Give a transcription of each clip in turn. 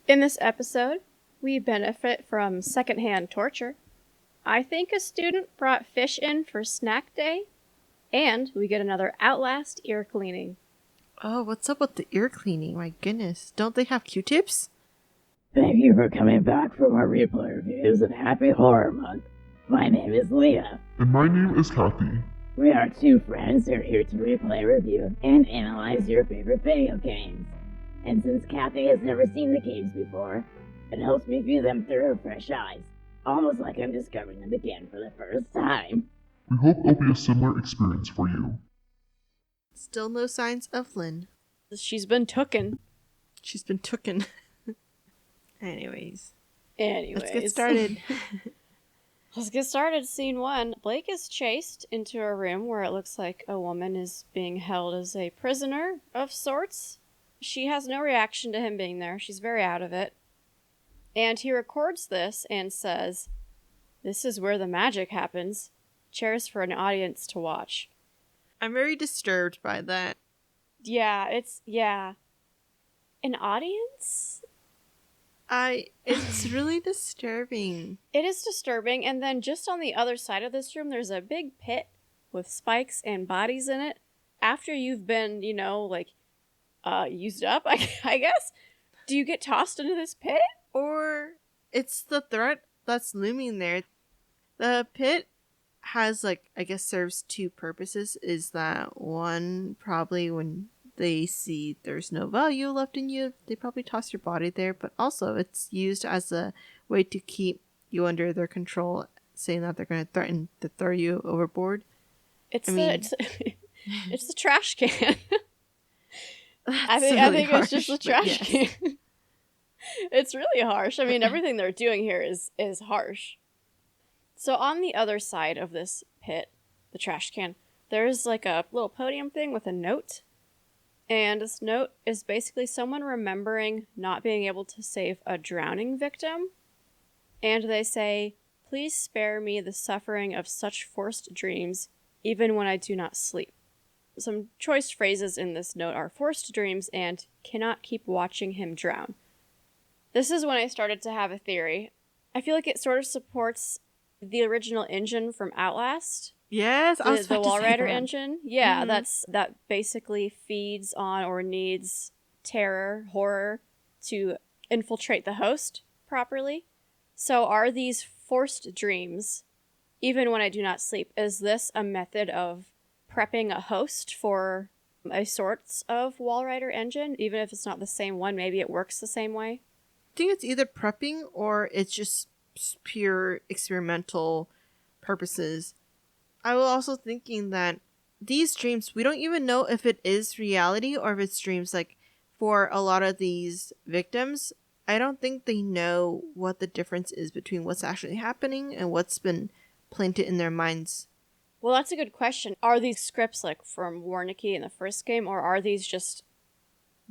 In this episode, we benefit from secondhand torture. I think a student brought fish in for snack day. And we get another Outlast ear cleaning. Oh, what's up with the ear cleaning? My goodness. Don't they have Q-tips? Thank you for coming back for more replay reviews and Happy Horror Month. My name is Leah. And my name is Kathy. We are two friends who are here to replay review and analyze your favorite video games. And since Kathy has never seen the games before, it helps me view them through her fresh eyes, almost like I'm discovering them again for the first time. We hope it'll be a similar experience for you. Still no signs of Lynn. She's been tooken. She's been tooken. Anyways. Let's get started. Let's get started. Scene 1. Blake is chased into a room where it looks like a woman is being held as a prisoner of sorts. She has no reaction to him being there. She's very out of it. And he records this and says, "This is where the magic happens. Chairs for an audience to watch." I'm very disturbed by that. Yeah. An audience? It's really disturbing. It is disturbing, and then just on the other side of this room, there's a big pit with spikes and bodies in it. After you've been, used up, I guess. Do you get tossed into this pit? Or it's the threat that's looming there. The pit has, serves two purposes. Is that one, probably when they see there's no value left in you, they probably toss your body there, but also it's used as a way to keep you under their control, saying that they're going to threaten to throw you overboard. It's the trash can. I think harsh, it's just a trash can. It's really harsh. I mean, everything they're doing here is harsh. So on the other side of this pit, the trash can, there's like a little podium thing with a note. And this note is basically someone remembering not being able to save a drowning victim. And they say, "Please spare me the suffering of such forced dreams, even when I do not sleep." Some choice phrases in this note are "forced dreams" and "cannot keep watching him drown." This is when I started to have a theory. I feel like it sort of supports the original engine from Outlast. Yes, I was the about to say Walrider that. engine. Yeah, that basically feeds on or needs terror, horror to infiltrate the host properly. So are these forced dreams, even when I do not sleep, is this a method of prepping a host for a sorts of Walrider engine? Even if it's not the same one, maybe it works the same way. I think it's either prepping or it's just pure experimental purposes. I was also thinking that these dreams, we don't even know if it is reality or if it's dreams. Like, for a lot of these victims, I don't think they know what the difference is between what's actually happening and what's been planted in their minds. Well, that's a good question. Are these scripts like from Warnicki in the first game, or are these just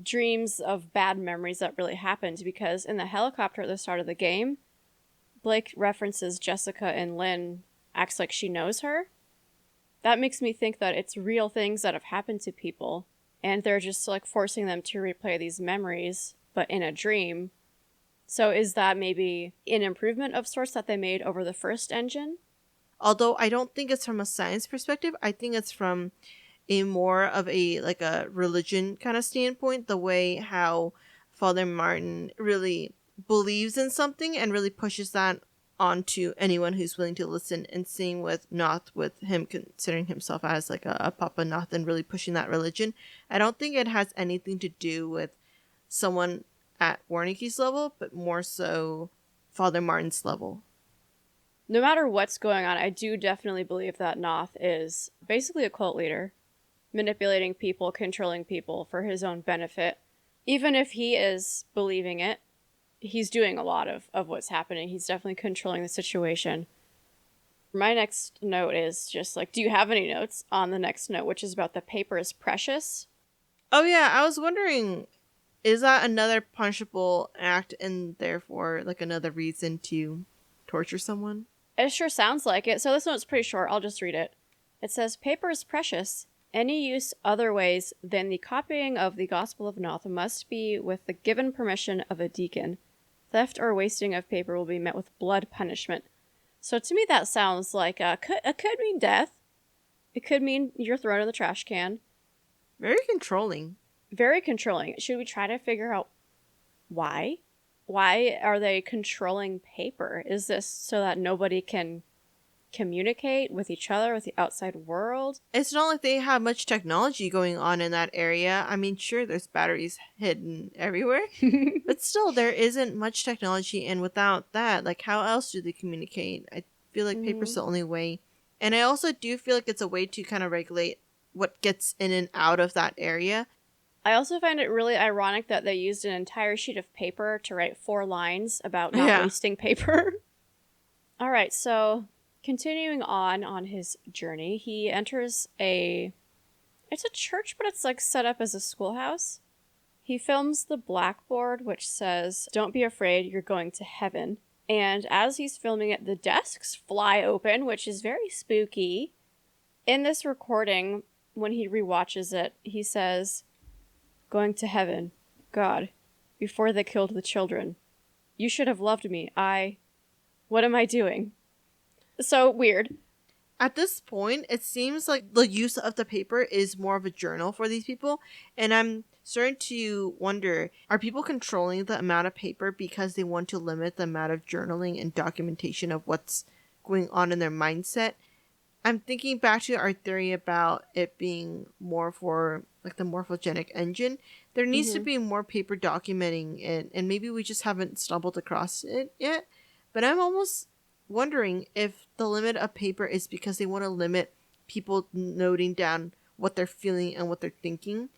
dreams of bad memories that really happened? Because in the helicopter at the start of the game, Blake references Jessica and Lynn, acts like she knows her. That makes me think that it's real things that have happened to people, and they're just like forcing them to replay these memories, but in a dream. So is that maybe an improvement of sorts that they made over the first engine? Although I don't think it's from a science perspective, I think it's from a more of a religion kind of standpoint, the way how Father Martin really believes in something and really pushes that onto anyone who's willing to listen, and seeing with Noth, with him considering himself as like a Papa Noth and really pushing that religion. I don't think it has anything to do with someone at Warnicki's level, but more so Father Martin's level. No matter what's going on, I do definitely believe that Noth is basically a cult leader, manipulating people, controlling people for his own benefit. Even if he is believing it, he's doing a lot of what's happening. He's definitely controlling the situation. My next note is just like, do you have any notes on the next note, which is about the paper is precious? Oh yeah, I was wondering, is that another punishable act and therefore like another reason to torture someone? It sure sounds like it. So this note's pretty short. I'll just read it. It says, "Paper is precious. Any use other ways than the copying of the Gospel of Noth must be with the given permission of a deacon. Theft or wasting of paper will be met with blood punishment. So to me that sounds like it could mean death. It could mean you're thrown in the trash can. Very controlling. Very controlling. Should we try to figure out why? Why are they controlling paper? Is this so that nobody can communicate with each other, with the outside world? It's not like they have much technology going on in that area. I mean, sure, there's batteries hidden everywhere, but still, there isn't much technology, and without that, like, how else do they communicate? I feel like paper's the only way. And I also do feel like it's a way to kind of regulate what gets in and out of that area. I also find it really ironic that they used an entire sheet of paper to write 4 lines about not wasting paper. All right, so continuing on his journey, he enters it's a church, but it's like set up as a schoolhouse. He films the blackboard, which says, "Don't be afraid, you're going to heaven." And as he's filming it, the desks fly open, which is very spooky. In this recording, when he rewatches it, he says, "Going to heaven. God, before they killed the children. You should have loved me. What am I doing?" So weird. At this point, it seems like the use of the paper is more of a journal for these people. And I'm starting to wonder, are people controlling the amount of paper because they want to limit the amount of journaling and documentation of what's going on in their mindset? I'm thinking back to our theory about it being more for like the morphogenic engine. There needs to be more paper documenting it, and maybe we just haven't stumbled across it yet. But I'm almost wondering if the limit of paper is because they want to limit people noting down what they're feeling and what they're thinking.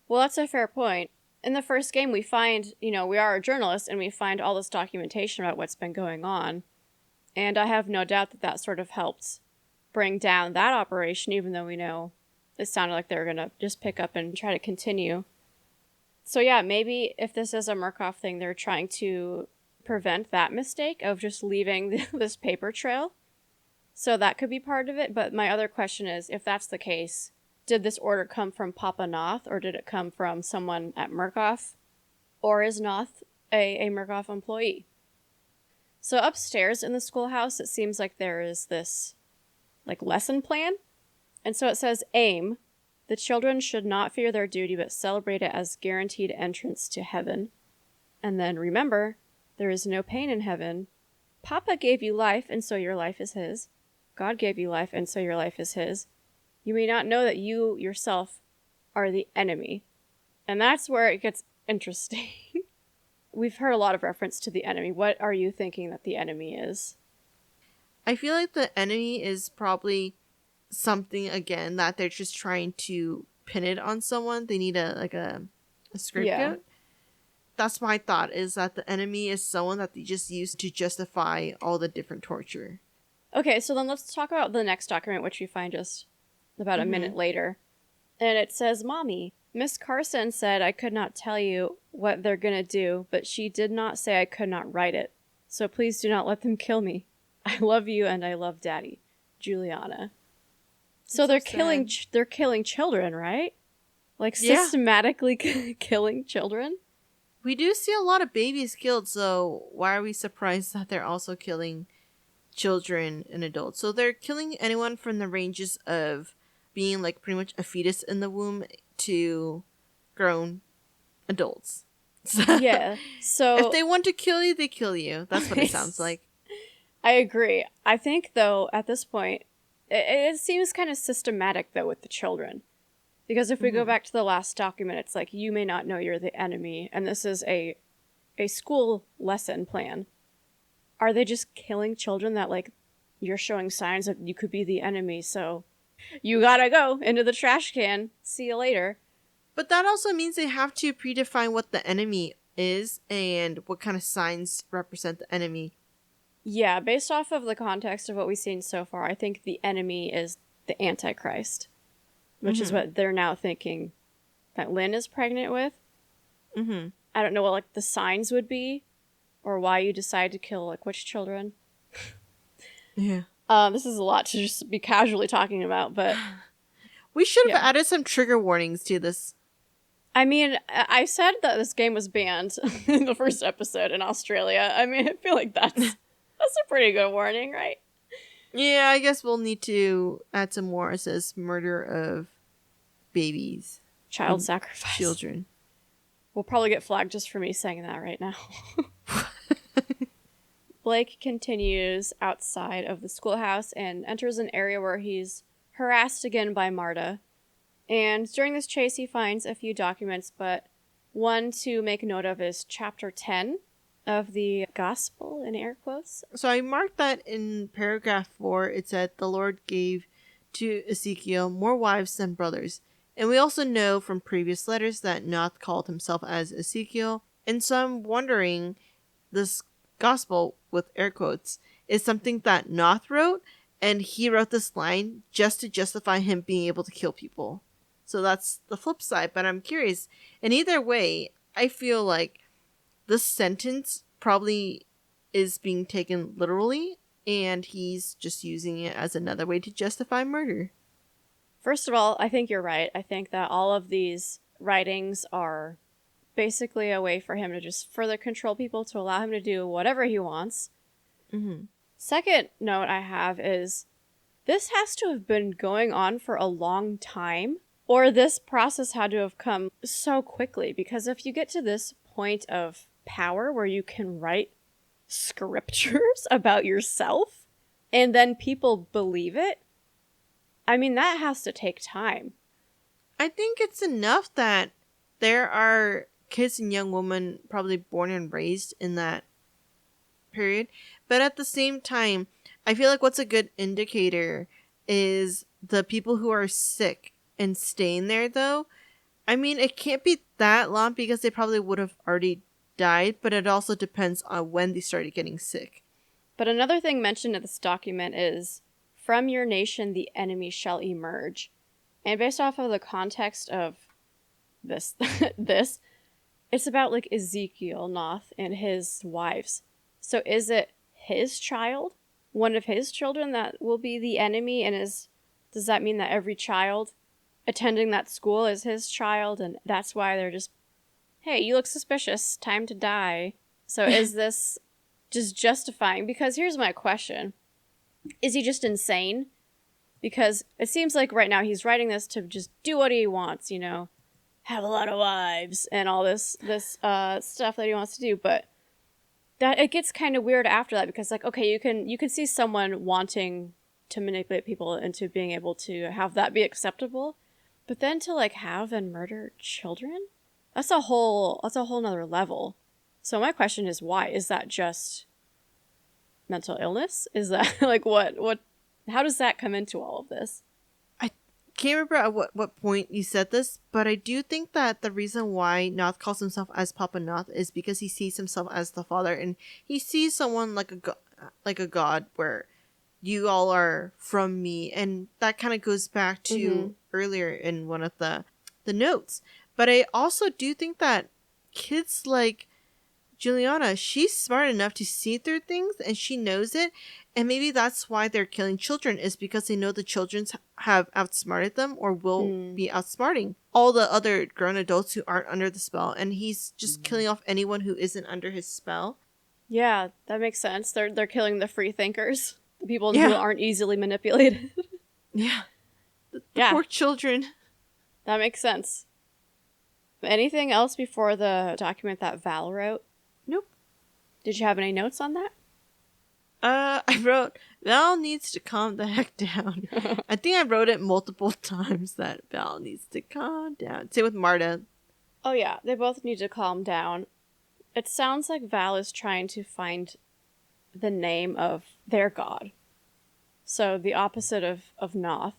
Well, that's a fair point. In the first game, we find, we are a journalist, and we find all this documentation about what's been going on. And I have no doubt that sort of helped bring down that operation, even though we know it sounded like they were going to just pick up and try to continue. So yeah, maybe if this is a Murkoff thing, they're trying to prevent that mistake of just leaving this paper trail. So that could be part of it. But my other question is, if that's the case, did this order come from Papa Noth, or did it come from someone at Murkoff? Or is Noth a Murkoff employee? So upstairs in the schoolhouse, it seems like there is this lesson plan. And so it says, aim, the children should not fear their duty, but celebrate it as guaranteed entrance to heaven. And then remember, there is no pain in heaven. Papa gave you life, and so your life is his. God gave you life, and so your life is his. You may not know that you yourself are the enemy. And that's where it gets interesting. We've heard a lot of reference to the enemy. What are you thinking that the enemy is? I feel like the enemy is probably something, again, that they're just trying to pin it on someone. They need a scapegoat. Yeah. That's my thought, is that the enemy is someone that they just use to justify all the different torture. Okay, so then let's talk about the next document, which we find just about a minute later. And it says, Mommy, Miss Carson said I could not tell you what they're going to do, but she did not say I could not write it. So please do not let them kill me. I love you and I love Daddy. Juliana. So they're killing children, right? Systematically killing children? We do see a lot of babies killed, so why are we surprised that they're also killing children and adults? So they're killing anyone from the ranges of being pretty much a fetus in the womb to grown adults. Yeah. So if they want to kill you, they kill you. That's what it sounds like. I agree. I think, though, at this point, it seems kind of systematic, though, with the children. Because if we go back to the last document, it's like, you may not know you're the enemy, and this is a school lesson plan. Are they just killing children that, you're showing signs that you could be the enemy, so you gotta go into the trash can. See you later. But that also means they have to predefine what the enemy is and what kind of signs represent the enemy. Yeah, based off of the context of what we've seen so far, I think the enemy is the Antichrist. Which is what they're now thinking that Lynn is pregnant with. Mm-hmm. I don't know what the signs would be, or why you decide to kill which children. Yeah. This is a lot to just be casually talking about, but We should have Yeah. added some trigger warnings to this. I mean, I said that this game was banned in the first episode in Australia. I mean, I feel like that's a pretty good warning, right? Yeah, I guess we'll need to add some more. It says murder of babies. Child and sacrifice. Children. We'll probably get flagged just for me saying that right now. Blake continues outside of the schoolhouse and enters an area where he's harassed again by Marta. And during this chase, he finds a few documents, but one to make note of is chapter 10 of the gospel, in air quotes. So I marked that in paragraph 4. It said, the Lord gave to Ezekiel more wives than brothers. And we also know from previous letters that Noth called himself as Ezekiel. And so I'm wondering, this gospel, with air quotes, is something that Noth wrote, and he wrote this line just to justify him being able to kill people. So that's the flip side, but I'm curious. And either way, I feel like this sentence probably is being taken literally, and he's just using it as another way to justify murder. First of all, I think you're right. I think that all of these writings are basically a way for him to just further control people, to allow him to do whatever he wants. Mm-hmm. Second note I have is, this has to have been going on for a long time, or this process had to have come so quickly, because if you get to this point of power where you can write scriptures about yourself and then people believe it, I mean, that has to take time. I think it's enough that there are kids and young women probably born and raised in that period. But at the same time, I feel like what's a good indicator is the people who are sick and staying there, though. I mean, it can't be that long because they probably would have already died, but it also depends on when they started getting sick. But another thing mentioned in this document is, from your nation the enemy shall emerge. And based off of the context of this, it's about like Ezekiel, Noth, and his wives. So is it his child, one of his children, that will be the enemy? And does that mean that every child attending that school is his child, and that's why they're just, hey, you look suspicious, time to die? So is this just justifying? Because here's my question. Is he just insane? Because it seems like right now he's writing this to just do what he wants, you know, have a lot of wives and all this stuff that he wants to do. But that it gets kind of weird after that, because like, okay, you can see someone wanting to manipulate people into being able to have that be acceptable, but then to like have and murder children, that's a whole nother level. So my question is, why? Is that just mental illness? Is that like what how does that come into all of this? I can't remember at what point you said this, but I do think that the reason why Noth calls himself as Papa Noth is because he sees himself as the father, and he sees someone like a god, where you all are from me, and that kind of goes back to earlier in one of the notes. But I also do think that kids like Juliana, she's smart enough to see through things, and she knows it, and maybe that's why they're killing children, is because they know the children have outsmarted them or will be outsmarting all the other grown adults who aren't under the spell, and he's just killing off anyone who isn't under his spell. Yeah, that makes sense. They're killing the free thinkers, the people who aren't easily manipulated. The poor children. That makes sense. Anything else before the document that Val wrote? Nope. Did you have any notes on that? I wrote, Val needs to calm the heck down. I think I wrote it multiple times that Val needs to calm down. Same with Marta. Oh yeah, they both need to calm down. It sounds like Val is trying to find the name of their god. So the opposite of Noth.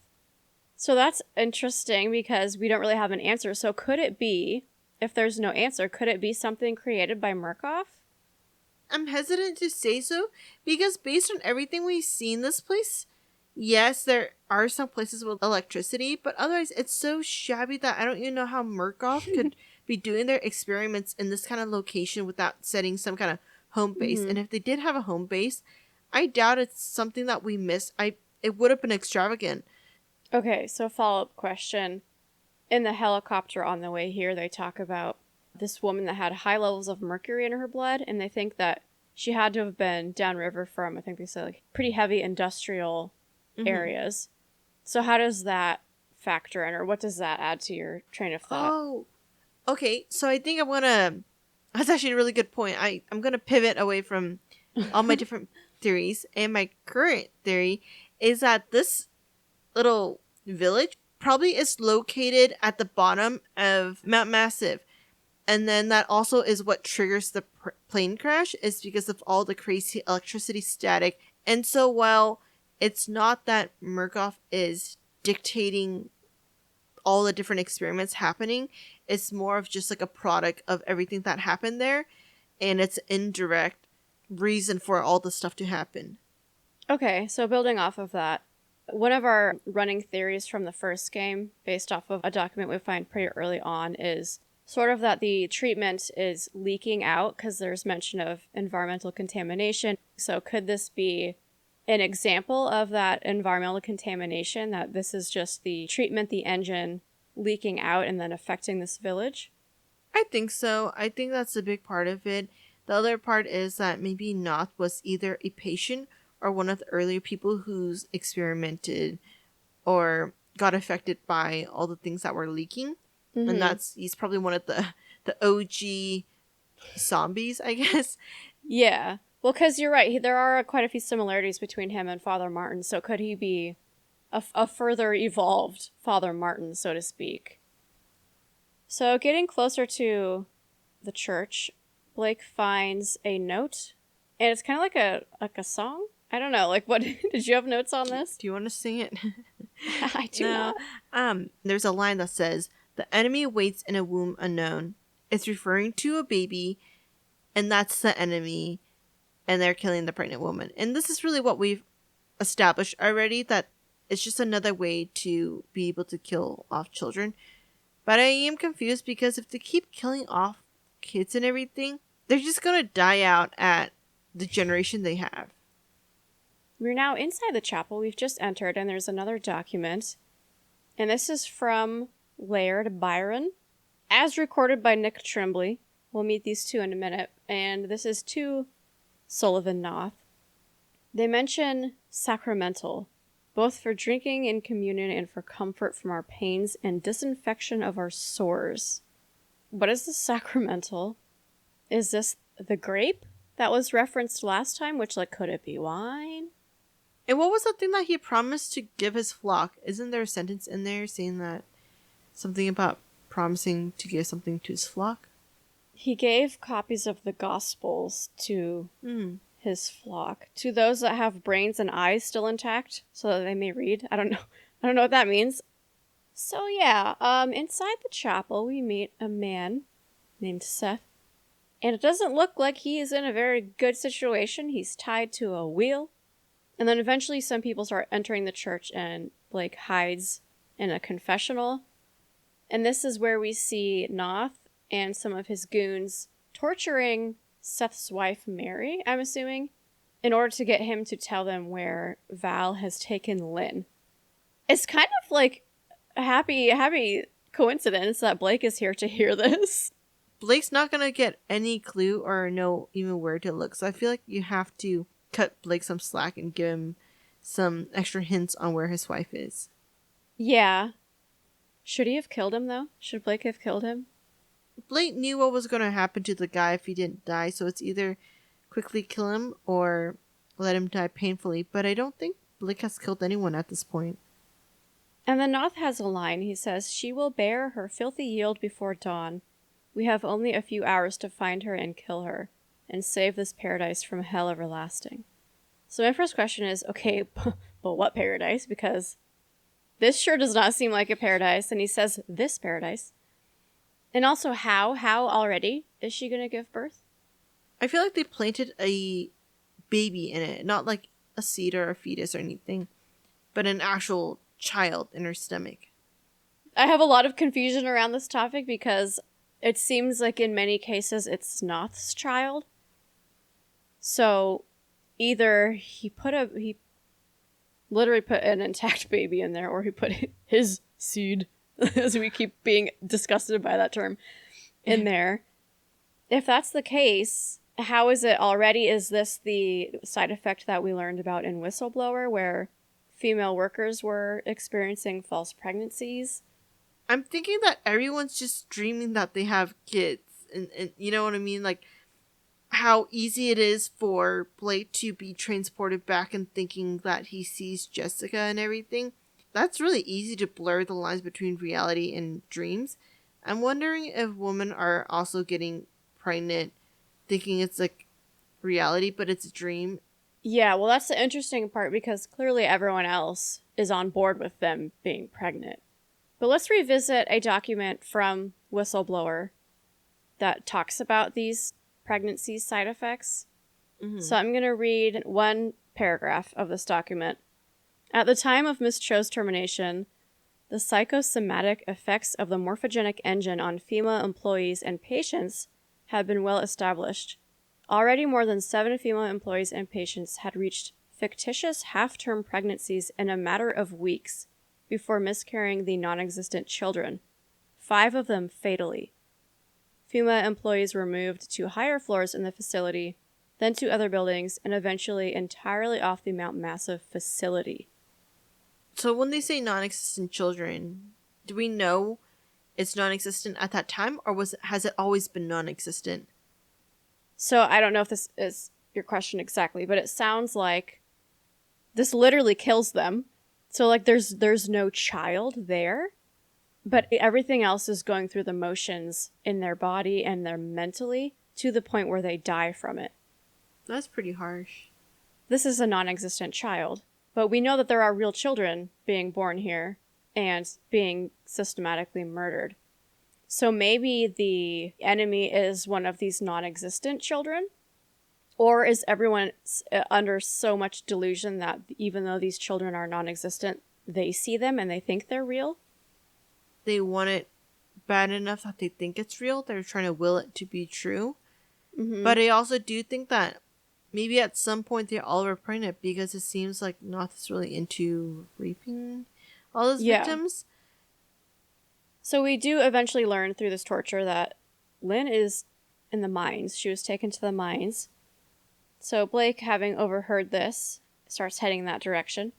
So that's interesting because we don't really have an answer. So could it be, if there's no answer, could it be something created by Murkoff? I'm hesitant to say so because based on everything we see in this place, yes, there are some places with electricity, but otherwise it's so shabby that I don't even know how Murkoff could be doing their experiments in this kind of location without setting some kind of home base. And if they did have a home base, I doubt it's something that we missed. It would have been extravagant. Okay, so follow-up question. In the helicopter on the way here, they talk about this woman that had high levels of mercury in her blood, and they think that she had to have been downriver from, I think they said, like, pretty heavy industrial areas. So how does that factor in, or what does that add to your train of thought? Oh, okay. So I think I'm gonna. That's actually a really good point. I'm gonna pivot away from all my different theories, and my current theory is that this little village probably is located at the bottom of Mount Massive. And then that also is what triggers the plane crash, is because of all the crazy electricity static. And so while it's not that Murkoff is dictating all the different experiments happening, it's more of just like a product of everything that happened there. And it's indirect reason for all the stuff to happen. Okay, so building off of that, one of our running theories from the first game, based off of a document we find pretty early on, is sort of that the treatment is leaking out because there's mention of environmental contamination. So could this be an example of that environmental contamination, that this is just the treatment, the engine leaking out and then affecting this village? I think so. I think that's a big part of it. The other part is that maybe Noth was either a patient or one of the earlier people who's experimented or got affected by all the things that were leaking. And he's probably one of the OG zombies, I guess. Yeah. Well, because you're right. There are quite a few similarities between him and Father Martin. So could he be a further evolved Father Martin, so to speak? So getting closer to the church, Blake finds a note. And it's kind of like a song. I don't know. Like, what did you have notes on this? Do you want to sing it? I do not. There's a line that says, "The enemy waits in a womb unknown." It's referring to a baby, and that's the enemy, and they're killing the pregnant woman. And this is really what we've established already, that it's just another way to be able to kill off children. But I am confused because if they keep killing off kids and everything, they're just gonna die out at the generation they have. We're now inside the chapel we've just entered, and there's another document. And this is from Laird Byron, as recorded by Nick Tremblay. We'll meet these two in a minute. And this is to Sullivan Noth. They mention sacramental, both for drinking in communion and for comfort from our pains and disinfection of our sores. What is the sacramental? Is this the grape that was referenced last time? Which, like, could it be wine? And what was the thing that he promised to give his flock? Isn't there a sentence in there saying that something about promising to give something to his flock? He gave copies of the Gospels to his flock, to those that have brains and eyes still intact, so that they may read. I don't know what that means. So yeah, inside the chapel we meet a man named Seth, and it doesn't look like he is in a very good situation. He's tied to a wheel. And then eventually some people start entering the church, and Blake hides in a confessional. And this is where we see Noth and some of his goons torturing Seth's wife, Mary, I'm assuming, in order to get him to tell them where Val has taken Lynn. It's kind of like a happy coincidence that Blake is here to hear this. Blake's not going to get any clue or know even where to look. So I feel like you have to cut Blake some slack and give him some extra hints on where his wife is. Yeah. Should he have killed him, though? Should Blake have killed him? Blake knew what was going to happen to the guy if he didn't die, so it's either quickly kill him or let him die painfully. But I don't think Blake has killed anyone at this point. And then Noth has a line. He says, "She will bear her filthy yield before dawn. We have only a few hours to find her and kill her, and save this paradise from hell everlasting." So my first question is, okay, but what paradise? Because this sure does not seem like a paradise, and he says this paradise. And also how already is she going to give birth? I feel like they planted a baby in it, not like a seed or a fetus or anything, but an actual child in her stomach. I have a lot of confusion around this topic because it seems like in many cases it's Noth's child. literally put an intact baby in there, or he put his seed, as we keep being disgusted by that term, in there. If that's the case, how is it already? Is this the side effect that we learned about in Whistleblower, where female workers were experiencing false pregnancies? I'm thinking that everyone's just dreaming that they have kids. And you know what I mean? Like, how easy it is for Blake to be transported back and thinking that he sees Jessica and everything. That's really easy to blur the lines between reality and dreams. I'm wondering if women are also getting pregnant thinking it's like reality, but it's a dream. Yeah, well, that's the interesting part, because clearly everyone else is on board with them being pregnant. But let's revisit a document from Whistleblower that talks about these pregnancy side effects. Mm-hmm. So I'm going to read one paragraph of this document. At the time of Miss Cho's termination, the psychosomatic effects of the morphogenic engine on female employees and patients had been well established. Already more than 7 female employees and patients had reached fictitious half-term pregnancies in a matter of weeks before miscarrying the non-existent children, 5 of them fatally. Female employees were moved to higher floors in the facility, then to other buildings, and eventually entirely off the Mount Massive facility. So when they say non-existent children, do we know it's non-existent at that time, or has it always been non-existent? So I don't know if this is your question exactly, but it sounds like this literally kills them. So like there's no child there, but everything else is going through the motions in their body and their mentally to the point where they die from it. That's pretty harsh. This is a non-existent child, but we know that there are real children being born here and being systematically murdered. So maybe the enemy is one of these non-existent children? Or is everyone under so much delusion that even though these children are non-existent, they see them and they think they're real? They want it bad enough that they think it's real. They're trying to will it to be true. Mm-hmm. But I also do think that maybe at some point they all were pregnant, because it seems like Noth is really into raping all his victims. So we do eventually learn through this torture that Lynn is in the mines. She was taken to the mines. So Blake, having overheard this, starts heading in that direction.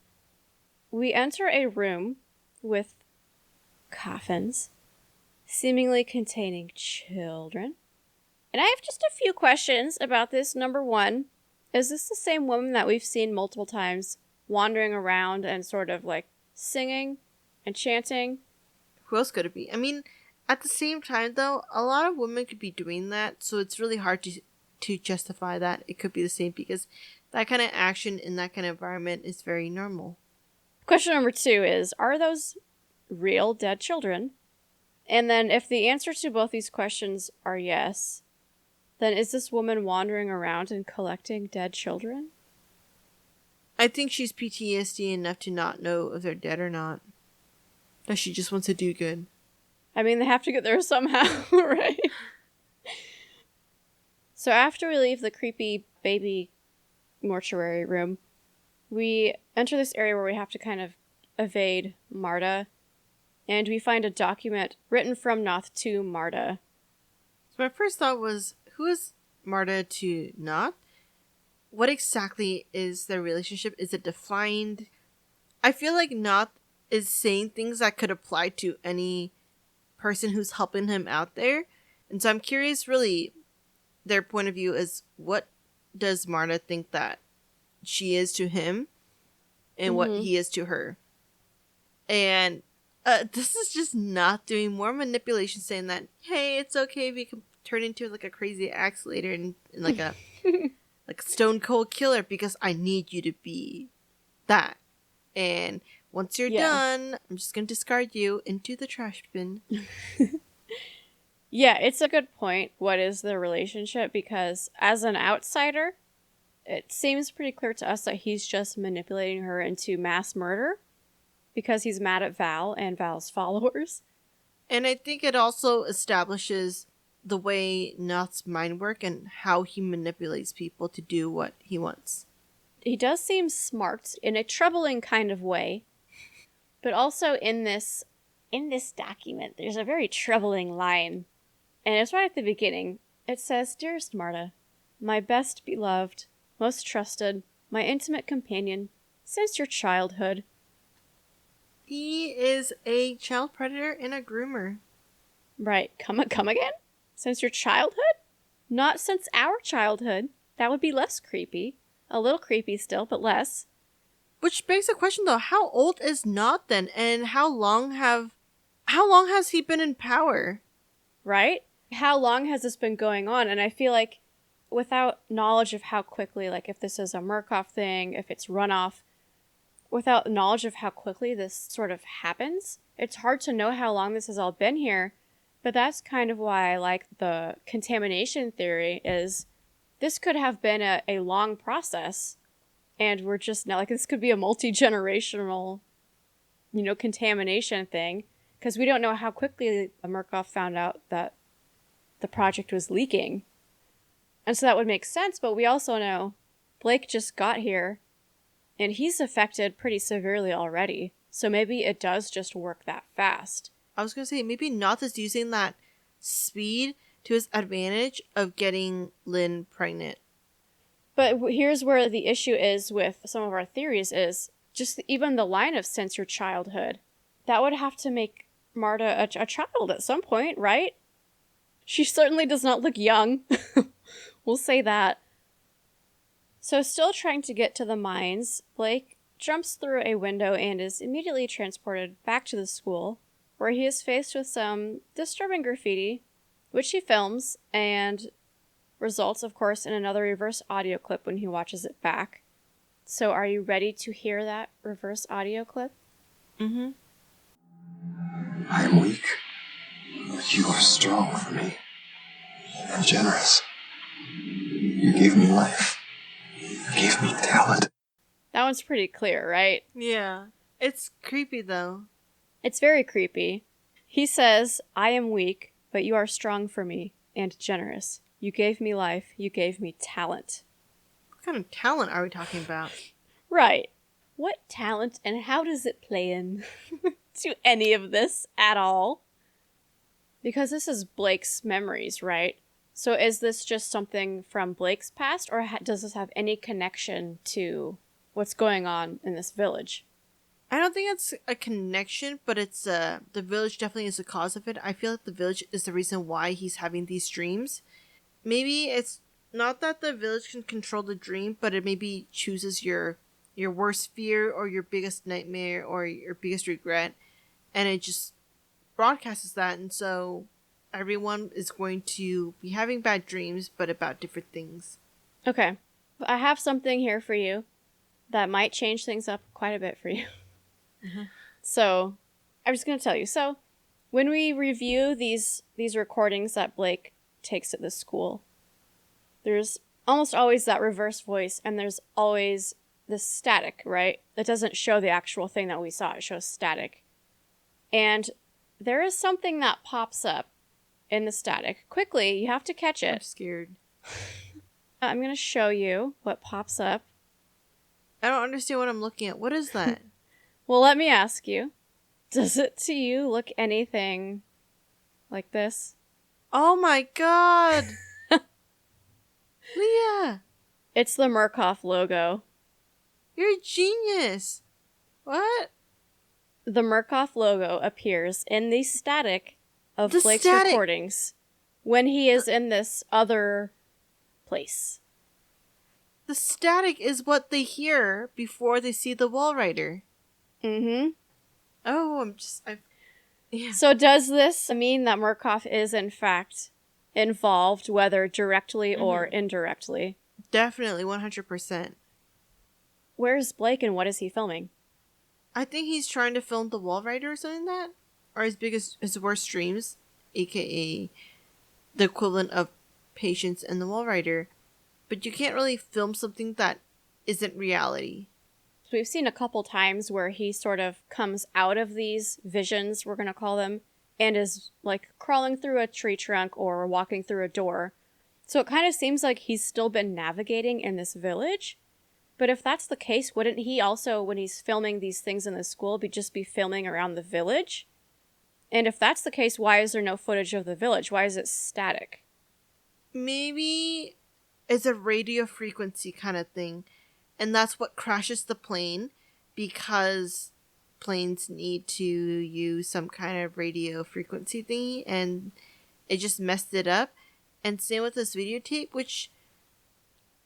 We enter a room with coffins, seemingly containing children. And I have just a few questions about this. Number one, is this the same woman that we've seen multiple times wandering around and sort of like singing and chanting? Who else could it be? I mean, at the same time, though, a lot of women could be doing that, so it's really hard to justify that it could be the same, because that kind of action in that kind of environment is very normal. Question number 2 is, are those real dead children? And then if the answer to both these questions are yes, then is this woman wandering around and collecting dead children? I think she's PTSD enough to not know if they're dead or not. That she just wants to do good. I mean, they have to get there somehow, right? So after we leave the creepy baby mortuary room, we enter this area where we have to kind of evade Marta, and we find a document written from Noth to Marta. So my first thought was, who is Marta to Noth? What exactly is their relationship? Is it defined? I feel like Noth is saying things that could apply to any person who's helping him out there. And so I'm curious, really, their point of view is, what does Marta think that she is to him and what he is to her? And this is just Noth doing more manipulation, saying that, hey, it's okay if you can turn into like a crazy axe later and like a like stone cold killer, because I need you to be that. And once you're done, I'm just going to discard you into the trash bin. Yeah, it's a good point. What is the relationship? Because as an outsider, it seems pretty clear to us that he's just manipulating her into mass murder because he's mad at Val and Val's followers. And I think it also establishes the way Noth's mind work and how he manipulates people to do what he wants he does seem smart in a troubling kind of way. But also in this document, there's a very troubling line. And it's right at the beginning. It says, "Dearest Marta, my best beloved, most trusted, my intimate companion, since your childhood." He is a child predator and a groomer. Right. Come again? Since your childhood? Not since our childhood. That would be less creepy. A little creepy still, but less. Which begs the question though, how old is Not then? And how long has he been in power? Right? How long has this been going on? And I feel like without knowledge of how quickly, like if this is a Murkoff thing, if it's runoff, without knowledge of how quickly this sort of happens, it's hard to know how long this has all been here. But that's kind of why I like the contamination theory, is this could have been a long process, and we're just now, like, this could be a multi-generational, contamination thing, because we don't know how quickly Murkoff found out that the project was leaking. And so that would make sense, but we also know Blake just got here, and he's affected pretty severely already, so maybe it does just work that fast. I was going to say, maybe Noth is using that speed to his advantage of getting Lynn pregnant. But here's where the issue is with some of our theories is just even the line of "since your childhood." That would have to make Marta a child at some point, right? She certainly does not look young. We'll say that. So still trying to get to the mines, Blake jumps through a window and is immediately transported back to the school, where he is faced with some disturbing graffiti, which he films, and results, of course, in another reverse audio clip when he watches it back. So are you ready to hear that reverse audio clip? Mm-hmm. I am weak, but you are strong for me, and generous. You gave me life. You gave me talent. That one's pretty clear, right? Yeah. It's creepy, though. It's very creepy. He says, "I am weak, but you are strong for me, and generous. You gave me life. You gave me talent." What kind of talent are we talking about? Right. What talent, and how does it play in to any of this at all? Because this is Blake's memories, right? So is this just something from Blake's past, or does this have any connection to what's going on in this village? I don't think it's a connection, but it's the village definitely is the cause of it. I feel like the village is the reason why he's having these dreams. Maybe it's not that the village can control the dream, but it maybe chooses your worst fear or your biggest nightmare or your biggest regret, and it just broadcasts that, and so everyone is going to be having bad dreams, but about different things. Okay. I have something here for you that might change things up quite a bit for you. Mm-hmm. So, I'm just going to tell you. So, when we review these recordings that Blake takes at this school, there's almost always that reverse voice, and there's always this static, right? That doesn't show the actual thing that we saw. It shows static. And there is something that pops up in the static. Quickly, you have to catch it. I'm scared. I'm going to show you what pops up. I don't understand what I'm looking at. What is that? Well, let me ask you. Does it to you look anything like this? Oh my god! Leah! It's the Murkoff logo. You're a genius! What? The Murkoff logo appears in the static of The Blake's static. recordings when he is in this other place. The static is what they hear before they see the wall rider. Mm-hmm. Oh, yeah. So does this mean that Murkoff is in fact involved, whether directly or indirectly? Definitely, 100%. Where's Blake and what is he filming? I think he's trying to film the wall rider or something like that. Or his worst dreams, aka the equivalent of Patience and the wall rider. But you can't really film something that isn't reality. We've seen a couple times where he sort of comes out of these visions, we're going to call them, and is like crawling through a tree trunk or walking through a door. So it kind of seems like he's still been navigating in this village. But if that's the case, wouldn't he also, when he's filming these things in the school, just be filming around the village? And if that's the case, why is there no footage of the village? Why is it static? Maybe it's a radio frequency kind of thing. And that's what crashes the plane, because planes need to use some kind of radio frequency thingy, and it just messed it up. And same with this videotape, which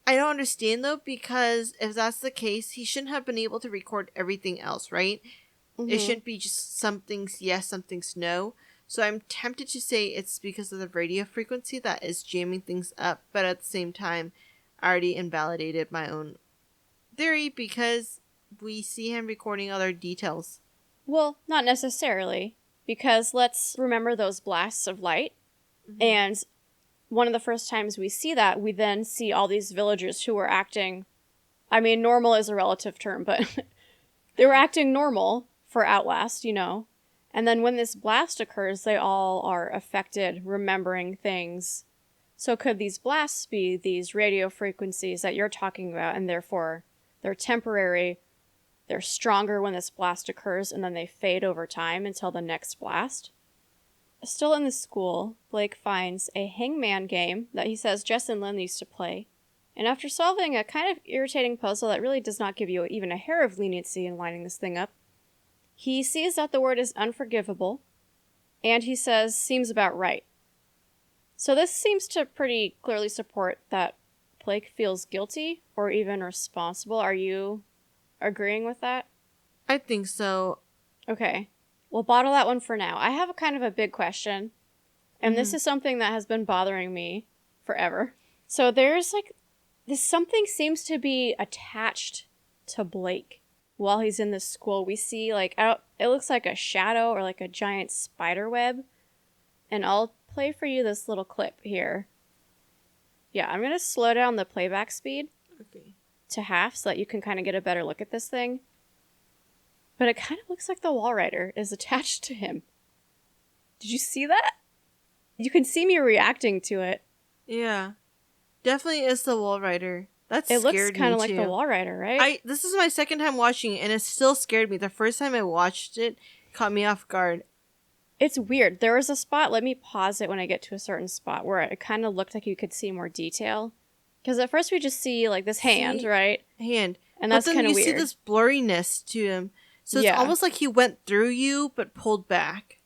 I don't understand though, because if that's the case, he shouldn't have been able to record everything else, right? Mm-hmm. It shouldn't be just some things yes, some things no. So I'm tempted to say it's because of the radio frequency that is jamming things up, but at the same time, I already invalidated my own theory because we see him recording other details. Well, not necessarily, because let's remember those blasts of light. Mm-hmm. And one of the first times we see that, we then see all these villagers who were acting, I mean, normal is a relative term, but they were acting normal for Outlast, you know. And then when this blast occurs, they all are affected, remembering things. So could these blasts be these radio frequencies that you're talking about, and therefore they're temporary, they're stronger when this blast occurs, and then they fade over time until the next blast? Still in the school, Blake finds a hangman game that he says Jess and Lynn used to play. And after solving a kind of irritating puzzle that really does not give you even a hair of leniency in lining this thing up, he sees that the word is unforgivable, and he says, seems about right. So this seems to pretty clearly support that Blake feels guilty or even responsible. Are you agreeing with that? I think so. Okay. We'll bottle that one for now. I have a kind of a big question, and this is something that has been bothering me forever. So there's this something seems to be attached to Blake while he's in this school. We see it looks like a shadow or like a giant spider web. And I'll play for you this little clip here. Yeah, I'm going to slow down the playback speed to half so that you can kind of get a better look at this thing. But it kind of looks like the wall rider is attached to him. Did you see that? You can see me reacting to it. Yeah. Definitely is the wall rider. That scared me. It looks kind of like the wall rider, right? This is my second time watching it, and it still scared me. The first time I watched it caught me off guard. It's weird. There was a spot, let me pause it when I get to a certain spot, where it kind of looked like you could see more detail. Because at first we just see this hand, right? Hand. And that's kind of weird. You see this blurriness to him. So it's almost like he went through you, but pulled back.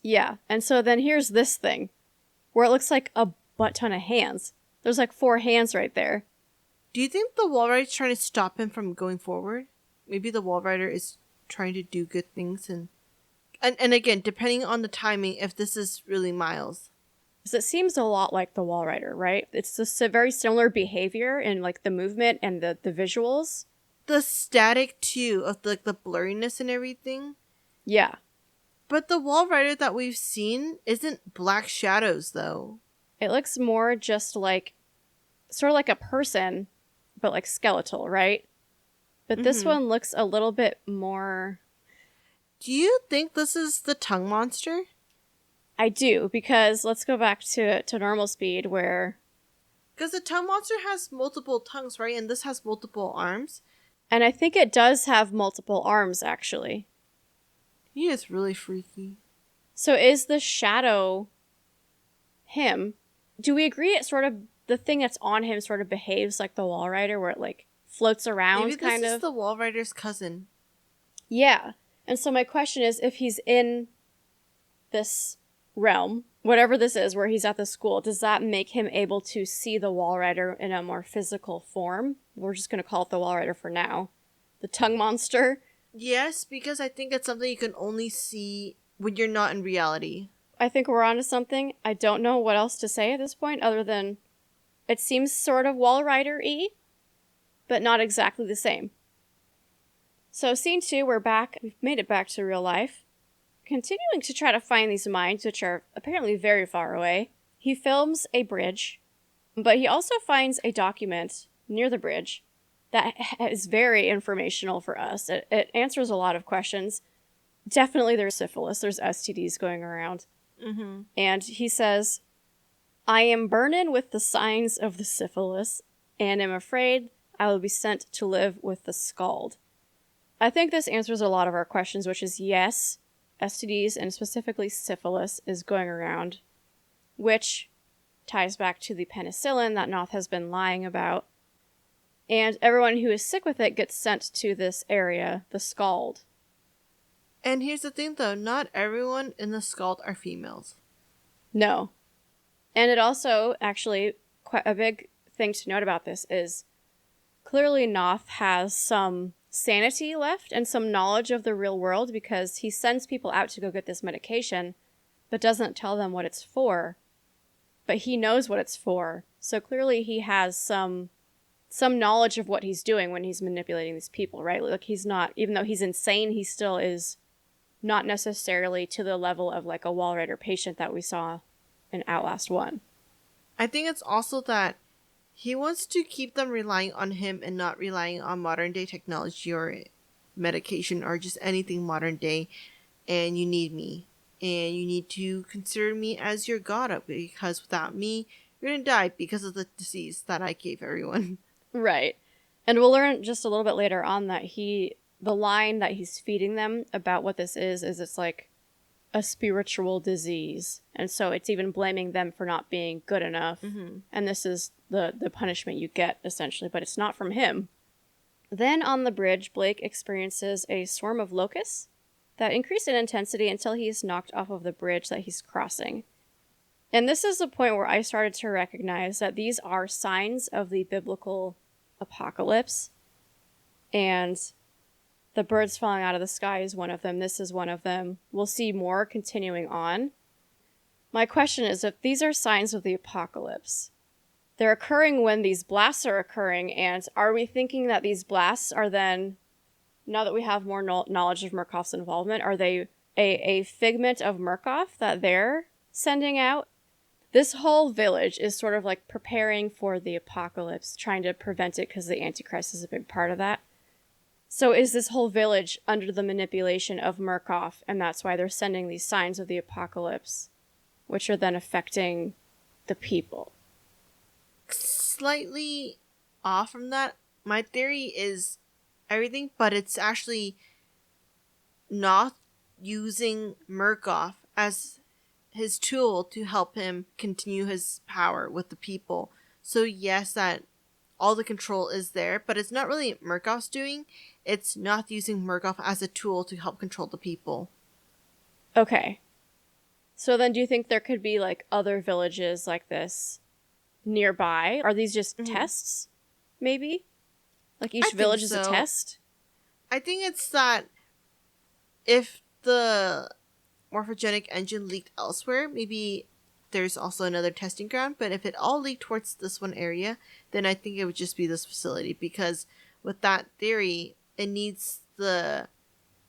Yeah. And so then here's this thing, where it looks like a butt ton of hands. There's 4 hands right there. Do you think the wall rider is trying to stop him from going forward? Maybe the wall rider is trying to do good things and again, depending on the timing, if this is really Miles. Because it seems a lot like the wall rider, right? It's just a very similar behavior in the movement and the visuals. The static too of the blurriness and everything. Yeah. But the wall rider that we've seen isn't black shadows though. It looks more just sort of like a person, but skeletal, right? But this one looks a little bit more... Do you think this is the tongue monster? I do, because let's go back to normal speed where... Because the tongue monster has multiple tongues, right? And this has multiple arms. And I think it does have multiple arms, actually. He is really freaky. So is the shadow him? Do we agree it sort of... The thing that's on him sort of behaves like the wall rider, where it floats around. Maybe this is the wall rider's cousin. Yeah. And so my question is, if he's in this realm, whatever this is, where he's at the school, does that make him able to see the wall rider in a more physical form? We're just going to call it the wall rider for now. The tongue monster? Yes, because I think it's something you can only see when you're not in reality. I think we're onto something. I don't know what else to say at this point other than it seems sort of wall rider-y, but not exactly the same. So scene 2, we're back. We've made it back to real life. Continuing to try to find these mines, which are apparently very far away. He films a bridge, but he also finds a document near the bridge that is very informational for us. It answers a lot of questions. Definitely there's syphilis. There's STDs going around. Mm-hmm. And he says, I am burning with the signs of the syphilis, and am afraid I will be sent to live with the Scald. I think this answers a lot of our questions, which is yes, STDs and specifically syphilis is going around, which ties back to the penicillin that Noth has been lying about. And everyone who is sick with it gets sent to this area, the Scald. And here's the thing though, not everyone in the Scald are females. No. And it also, actually, quite a big thing to note about this is clearly Noth has some sanity left and some knowledge of the real world, because he sends people out to go get this medication, but doesn't tell them what it's for. But he knows what it's for. So clearly he has some knowledge of what he's doing when he's manipulating these people, right? Like, he's not, even though he's insane, he still is not necessarily to the level of like a Walrider patient that we saw in Outlast 1. I think it's also that he wants to keep them relying on him and not relying on modern day technology or medication or just anything modern day. And you need me. And you need to consider me as your god, because without me, you're gonna die because of the disease that I gave everyone. Right. And we'll learn just a little bit later on that the line that he's feeding them about what this is it's like a spiritual disease. And so it's even blaming them for not being good enough. Mm-hmm. And this is the punishment you get, essentially, but it's not from him. Then on the bridge, Blake experiences a swarm of locusts that increase in intensity until he's knocked off of the bridge that he's crossing. And this is the point where I started to recognize that these are signs of the biblical apocalypse. And the birds falling out of the sky is one of them. This is one of them. We'll see more continuing on. My question is, if these are signs of the apocalypse, they're occurring when these blasts are occurring, and are we thinking that these blasts are then, now that we have more knowledge of Murkoff's involvement, are they a figment of Murkoff that they're sending out? This whole village is sort of like preparing for the apocalypse, trying to prevent it because the Antichrist is a big part of that. So is this whole village under the manipulation of Murkoff, and that's why they're sending these signs of the apocalypse, which are then affecting the people? Slightly off from that. My theory is everything, but it's actually not using Murkoff as his tool to help him continue his power with the people. So yes, that all the control is there, but it's not really Murkoff's doing. It's not using Murkoff as a tool to help control the people. Okay. So then do you think there could be like other villages like this nearby? Are these just tests, maybe? Like each village is a test? I think it's that if the morphogenic engine leaked elsewhere, maybe there's also another testing ground, but if it all leaked towards this one area, then I think it would just be this facility, because with that theory, it needs the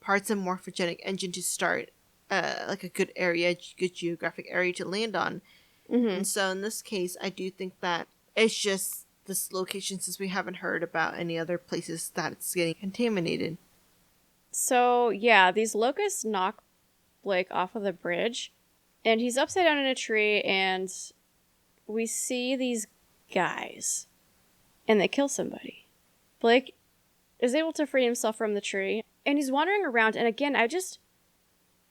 parts of morphogenic engine to start like a good area, good geographic area to land on. Mm-hmm. And so in this case, I do think that it's just this location, since we haven't heard about any other places that it's getting contaminated. So yeah, these locusts knock Blake off of the bridge, and he's upside down in a tree, and we see these guys, and they kill somebody. Blake is able to free himself from the tree, and he's wandering around, and again, I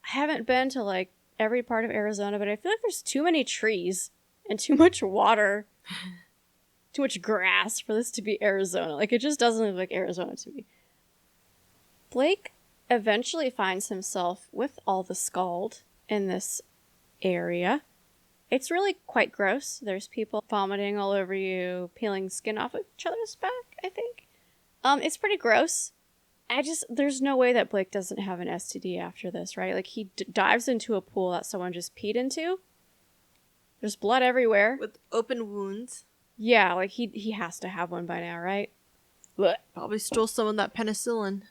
haven't been to like every part of Arizona, but I feel like there's too many trees and too much water, too much grass for this to be Arizona. Like, it just doesn't look like Arizona to me. Blake eventually finds himself with all the Scald in this area. It's really quite gross. There's people vomiting all over you, peeling skin off each other's back, I think. It's pretty gross. There's no way that Blake doesn't have an STD after this, right? Like, he dives into a pool that someone just peed into. There's blood everywhere. With open wounds. Yeah, like, he has to have one by now, right? Blech. Probably stole some of that penicillin.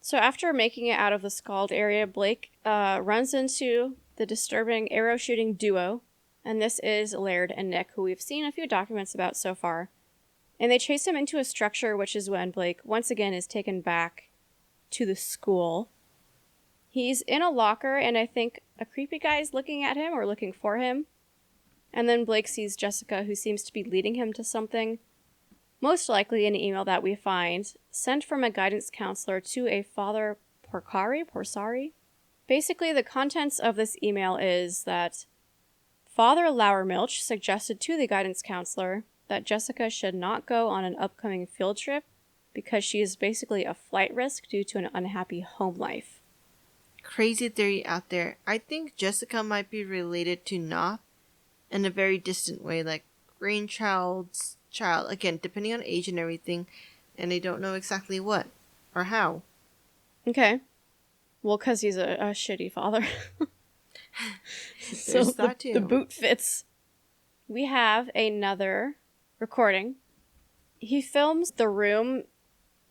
So after making it out of the Scald area, Blake runs into the disturbing arrow-shooting duo, and this is Laird and Nick, who we've seen a few documents about so far. And they chase him into a structure, which is when Blake, once again, is taken back to the school. He's in a locker, and I think a creepy guy is looking at him, or looking for him. And then Blake sees Jessica, who seems to be leading him to something. Most likely an email that we find sent from a guidance counselor to a Father Porsari. Basically, the contents of this email is that Father Lauermilch suggested to the guidance counselor that Jessica should not go on an upcoming field trip because she is basically a flight risk due to an unhappy home life. Crazy theory out there. I think Jessica might be related to Noth in a very distant way, like grandchild's child. Again, depending on age and everything, and they don't know exactly what or how. Okay. Well, because he's a shitty father. So There's that too. the boot fits. We have another recording. He films the room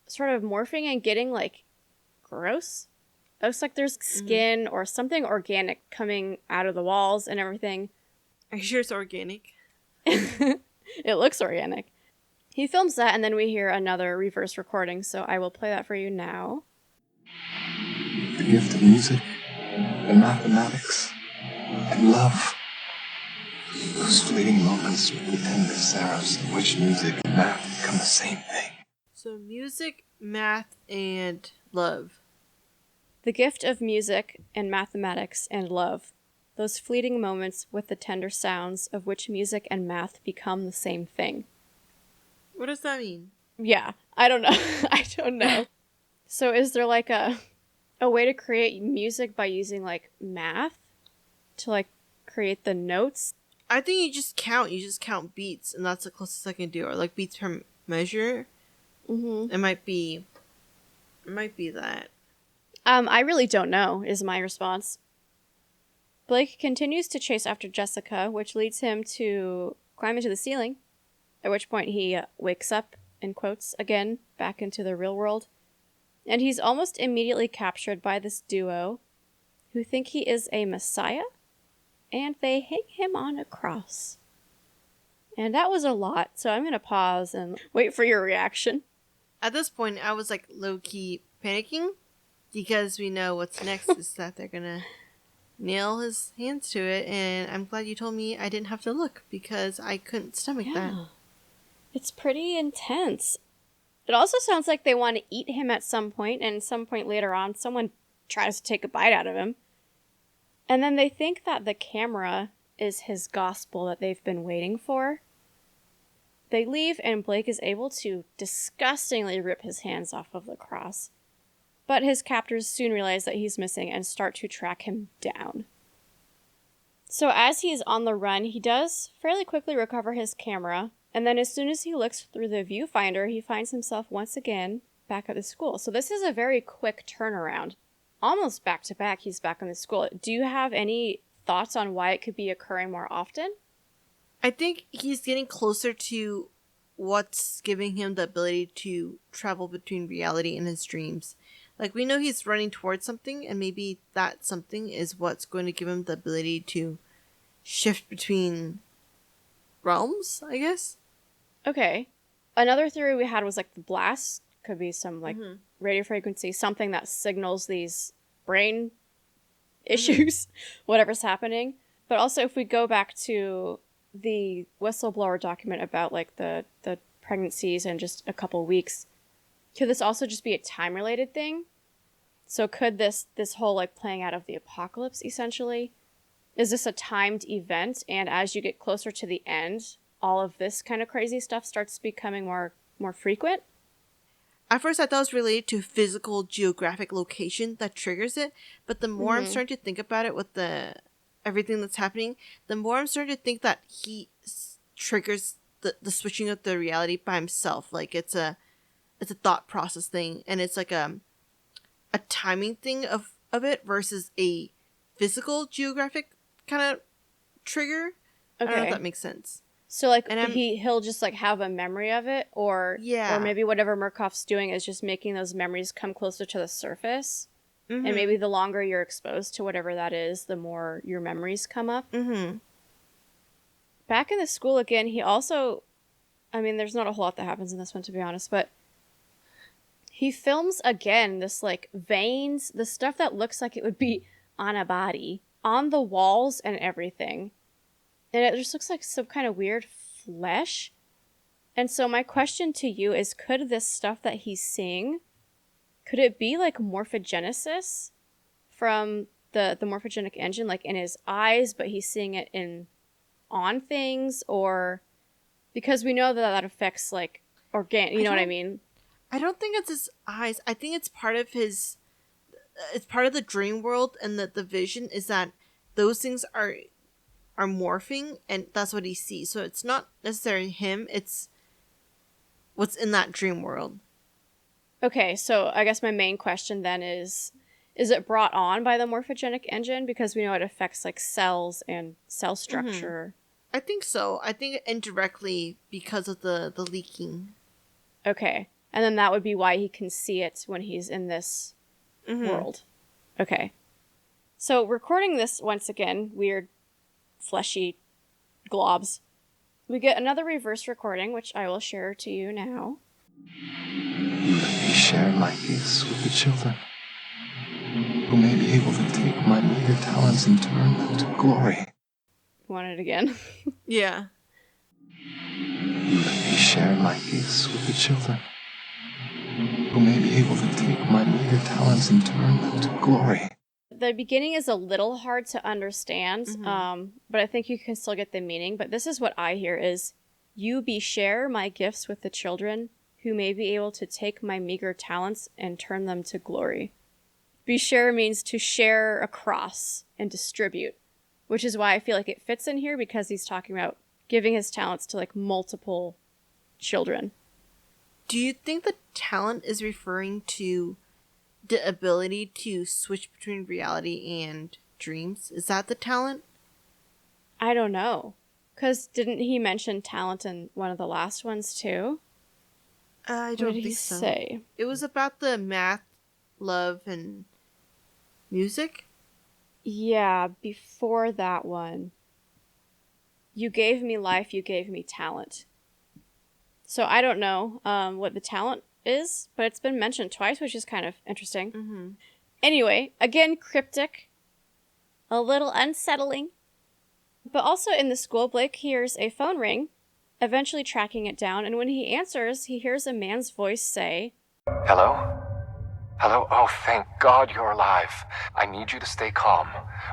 sort of morphing and getting, like, gross. It looks like there's skin or something organic coming out of the walls and everything. Are you sure it's organic? It looks organic. He films that, and then we hear another reverse recording, so I will play that for you now. The gift of music and mathematics and love. Those fleeting moments with the tender sorrows in which music and math become the same thing. So music, math, and love. The gift of music and mathematics and love. Those fleeting moments with the tender sounds of which music and math become the same thing. What does that mean? Yeah, I don't know. I don't know. So is there like a way to create music by using like math to like create the notes? I think you just count beats, and that's the closest I can do, or like beats per measure. Mm-hmm. It might be that. I really don't know, is my response. Blake continues to chase after Jessica, which leads him to climb into the ceiling, at which point he wakes up, in quotes, again, back into the real world. And he's almost immediately captured by this duo who think he is a messiah, and they hang him on a cross. And that was a lot, so I'm going to pause and wait for your reaction. At this point, I was like low-key panicking, because we know what's next is that they're gonna nail his hands to it, and I'm glad you told me I didn't have to look, because I couldn't stomach that. It's pretty intense. It also sounds like they want to eat him at some point, and some point later on, someone tries to take a bite out of him. And then they think that the camera is his gospel that they've been waiting for. They leave, and Blake is able to disgustingly rip his hands off of the cross. But his captors soon realize that he's missing and start to track him down. So as he's on the run, he does fairly quickly recover his camera, and then as soon as he looks through the viewfinder, he finds himself once again back at the school. So this is a very quick turnaround. Almost back to back, he's back in the school. Do you have any thoughts on why it could be occurring more often? I think he's getting closer to what's giving him the ability to travel between reality and his dreams. Like, we know he's running towards something, and maybe that something is what's going to give him the ability to shift between realms, I guess. Okay. Another theory we had was like the blast could be some like radio frequency, something that signals these brain issues, whatever's happening. But also, if we go back to the whistleblower document about like the pregnancies and just a couple weeks, could this also just be a time-related thing? So could this whole like playing out of the apocalypse essentially? Is this a timed event, and as you get closer to the end, all of this kind of crazy stuff starts becoming more frequent? At first, I thought it was related to physical geographic location that triggers it, but the more I'm starting to think about it with everything that's happening, the more I'm starting to think that he triggers the switching of the reality by himself. Like, it's a thought process thing, and it's like a timing thing of it versus a physical geographic kind of trigger. I don't know if that makes sense. So like he'll just like have a memory of it, or maybe whatever Murkoff's doing is just making those memories come closer to the surface. And maybe the longer you're exposed to whatever that is, the more your memories come up. Back in the school again, he also, I mean, there's not a whole lot that happens in this one, to be honest, but he films again this like veins, the stuff that looks like it would be on a body, on the walls and everything. And it just looks like some kind of weird flesh. And so my question to you is, could this stuff that he's seeing, could it be like morphogenesis from the morphogenic engine, like in his eyes, but he's seeing it on things? Or because we know that affects like you know what I mean? I don't think it's his eyes. I think it's part of it's part of the dream world, and that the vision is that those things are morphing, and that's what he sees. So it's not necessarily him, it's what's in that dream world. Okay, so I guess my main question then is it brought on by the morphogenic engine? Because we know it affects like cells and cell structure. I think so. I think indirectly because of the leaking. Okay. And then that would be why he can see it when he's in this world. Okay. So recording this once again, weird, fleshy globs, we get another reverse recording, which I will share to you now. Let me share my gifts with the children, who may be able to take my meager talents and turn them to glory. Want it again? Yeah. Let me share my gifts with the children, who may be able to take my meager talents and turn them to glory. The beginning is a little hard to understand, but I think you can still get the meaning. But this is what I hear is, you be share my gifts with the children, who may be able to take my meager talents and turn them to glory. Be share means to share across and distribute, which is why I feel like it fits in here, because he's talking about giving his talents to like multiple children. Do you think the talent is referring to the ability to switch between reality and dreams? Is that the talent? I don't know. Because didn't he mention talent in one of the last ones too? I What don't did he think so. say? It was about the math, love, and music. Yeah, before that one. You gave me life, you gave me talent. So I don't know what the talent is, but it's been mentioned twice, which is kind of interesting. Anyway, again, cryptic. A little unsettling. But also in the school, Blake hears a phone ring, eventually tracking it down, and when he answers, he hears a man's voice say, Hello? Hello? Oh, thank God you're alive. I need you to stay calm.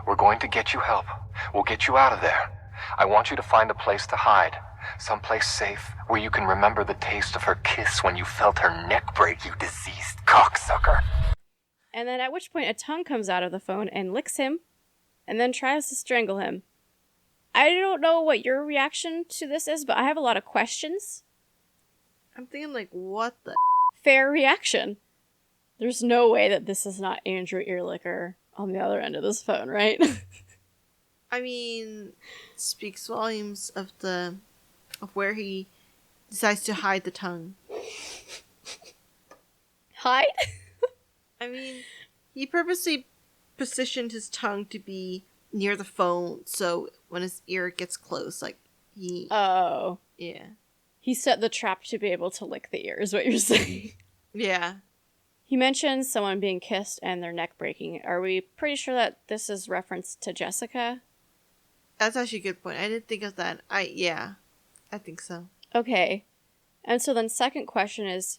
We're going to get you help. We'll get you out of there. I want you to find a place to hide. Someplace safe where you can remember the taste of her kiss when you felt her neck break, you diseased cocksucker. and then at which point a tongue comes out of the phone and licks him, and then tries to strangle him. I don't know what your reaction to this is, but I have a lot of questions. I'm thinking like, what the? Fair reaction. There's no way that this is not Andrew Earlicker on the other end of this phone, right? I mean, speaks volumes of where he decides to hide the tongue. Hide? I mean, he purposely positioned his tongue to be near the phone, so when his ear gets close, like he. Oh. Yeah. He set the trap to be able to lick the ear, is what you're saying. Yeah. He mentions someone being kissed and their neck breaking. Are we pretty sure that this is reference to Jessica? That's actually a good point. I didn't think of that. I think so. Okay. And so then second question is,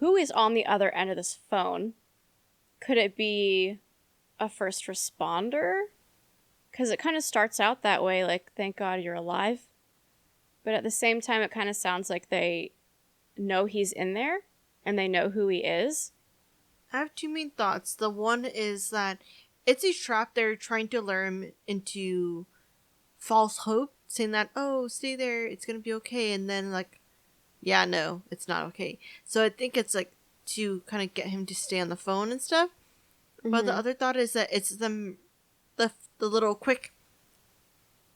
who is on the other end of this phone? Could it be a first responder? Because it kind of starts out that way, like, thank God you're alive. But at the same time, it kind of sounds like they know he's in there and they know who he is. I have two main thoughts. The one is that it's a trap. They're trying to lure him into false hope, saying that, oh, stay there, it's gonna be okay. And then, like, yeah, no, it's not okay. So I think it's, like, to kind of get him to stay on the phone and stuff. But the other thought is that it's the little quick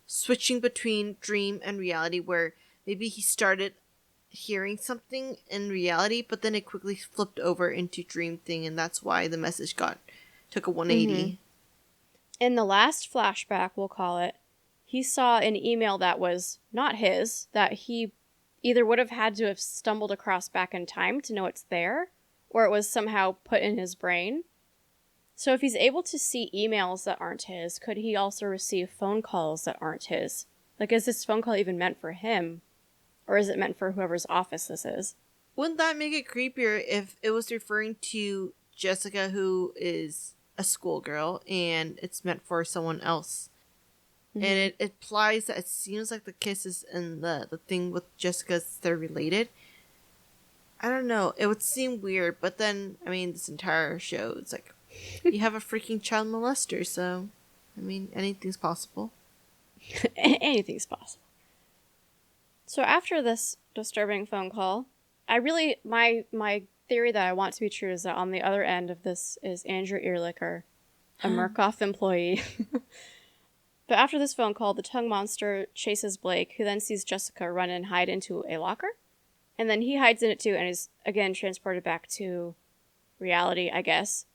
switching between dream and reality, where maybe he started hearing something in reality, but then it quickly flipped over into dream thing, and that's why the message took a 180. In the last flashback, we'll call it, he saw an email that was not his, that he either would have had to have stumbled across back in time to know it's there, or it was somehow put in his brain. So if he's able to see emails that aren't his, could he also receive phone calls that aren't his? Like, is this phone call even meant for him? Or is it meant for whoever's office this is? Wouldn't that make it creepier if it was referring to Jessica, who is a schoolgirl, and it's meant for someone else? Mm-hmm. And it implies that it seems like the kisses and the thing with Jessica's, they're related. I don't know. It would seem weird, but then, I mean, this entire show, it's like, you have a freaking child molester, so, I mean, anything's possible. Anything's possible. So after this disturbing phone call, my theory that I want to be true is that on the other end of this is Andrew Ehrlicher, a Murkoff employee. But after this phone call, the tongue monster chases Blake, who then sees Jessica run and hide into a locker. And then he hides in it too and is, again, transported back to reality, I guess.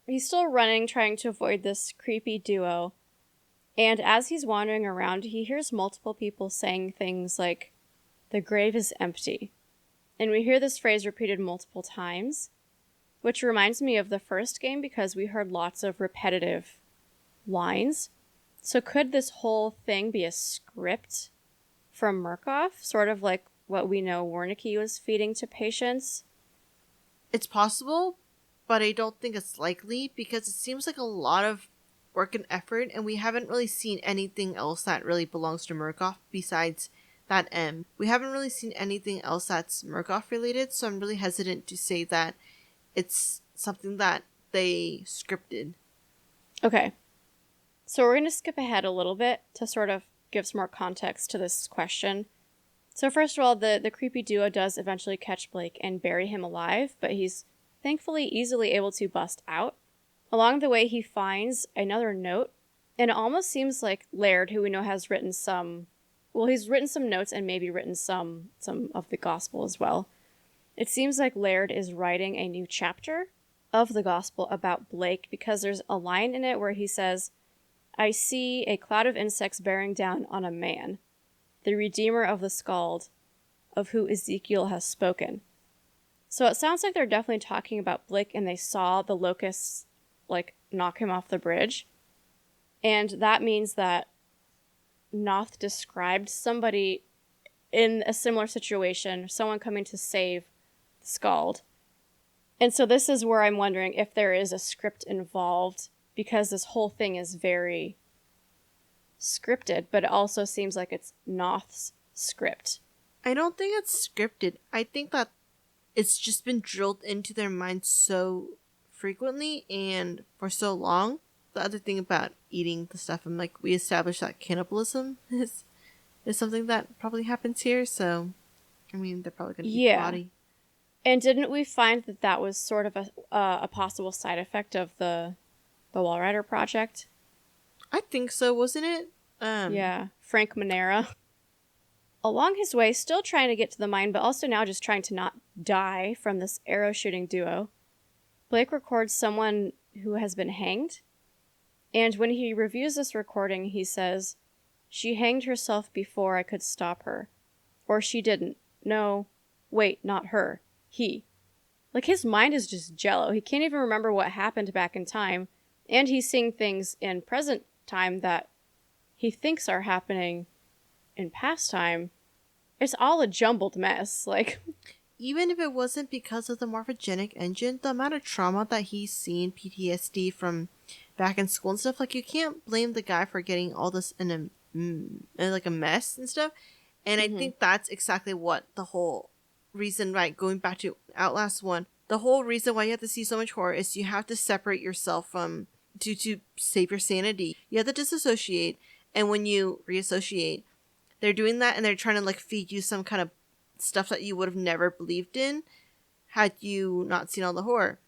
He's still running, trying to avoid this creepy duo. And as he's wandering around, he hears multiple people saying things like, "The grave is empty." And we hear this phrase repeated multiple times, which reminds me of the first game because we heard lots of repetitive lines. So could this whole thing be a script from Murkoff? Sort of like what we know Wernicke was feeding to patients? It's possible, but I don't think it's likely because it seems like a lot of work and effort, and we haven't really seen anything else that really belongs to Murkoff besides that M. We haven't really seen anything else that's Murkoff related, so I'm really hesitant to say that it's something that they scripted. Okay. So we're going to skip ahead a little bit to sort of give some more context to this question. So first of all, the creepy duo does eventually catch Blake and bury him alive, but he's thankfully easily able to bust out. Along the way, he finds another note, and it almost seems like Laird, who we know has written he's written some notes and maybe written some of the gospel as well. It seems like Laird is writing a new chapter of the gospel about Blake because there's a line in it where he says, "I see a cloud of insects bearing down on a man, the Redeemer of the Scald, of who Ezekiel has spoken." So it sounds like they're definitely talking about Blake and they saw the locusts knock him off the bridge. And that means that Noth described somebody in a similar situation, someone coming to save the Scald. And so this is where I'm wondering if there is a script involved, because this whole thing is very scripted, but it also seems like it's Noth's script. I don't think it's scripted. I think that it's just been drilled into their minds so frequently and for so long. The other thing about eating the stuff, I'm like, we established that cannibalism is something that probably happens here, so I mean, they're probably gonna eat the body. And didn't we find that was sort of a possible side effect of the Walrider project? I think so, wasn't it? Yeah, Frank Monera. Along his way, still trying to get to the mine, but also now just trying to not die from this arrow shooting duo, Blake records someone who has been hanged. And when he reviews this recording, he says, "She hanged herself before I could stop her. Or she didn't. No, wait, not her. He." Like, his mind is just jello. He can't even remember what happened back in time. And he's seeing things in present time that he thinks are happening in past time. It's all a jumbled mess. Even if it wasn't because of the morphogenic engine, the amount of trauma that he's seen, PTSD from back in school and stuff, you can't blame the guy for getting all this in a mess and stuff. And I think that's exactly what the whole reason, going back to Outlast 1, the whole reason why you have to see so much horror is you have to separate yourself from, to save your sanity. You have to disassociate, and when you reassociate, they're doing that and they're trying to feed you some kind of stuff that you would have never believed in had you not seen all the horror.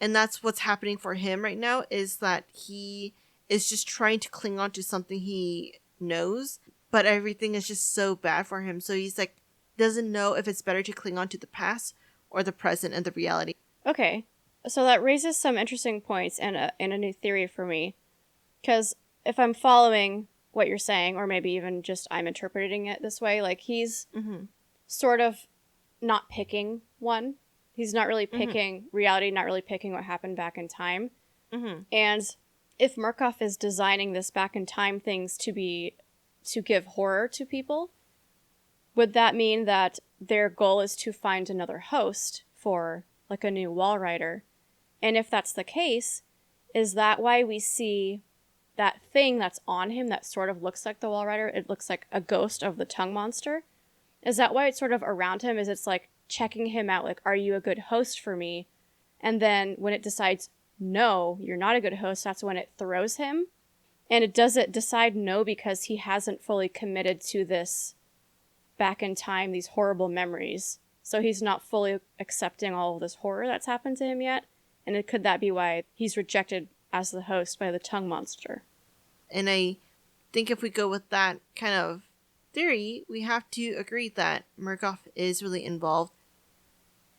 And that's what's happening for him right now, is that he is just trying to cling on to something he knows, but everything is just so bad for him. So he's doesn't know if it's better to cling on to the past or the present and the reality. Okay, so that raises some interesting points and a new theory for me. Because if I'm following what you're saying, or maybe even just I'm interpreting it this way, he's sort of not picking one. He's not really picking reality, not really picking what happened back in time. And if Murkoff is designing this back in time things to give horror to people, would that mean that their goal is to find another host for, like, a new wall rider? And if that's the case, is that why we see that thing that's on him that sort of looks like the wall rider? It looks like a ghost of the tongue monster. Is that why it's sort of around him? Is it's like checking him out, like, are you a good host for me? And then when it decides, no, you're not a good host, that's when it throws him. And it doesn't decide no because he hasn't fully committed to this back in time, these horrible memories. So he's not fully accepting all of this horror that's happened to him yet. And could that be why he's rejected as the host by the tongue monster? And I think if we go with that kind of theory, we have to agree that Murkoff is really involved.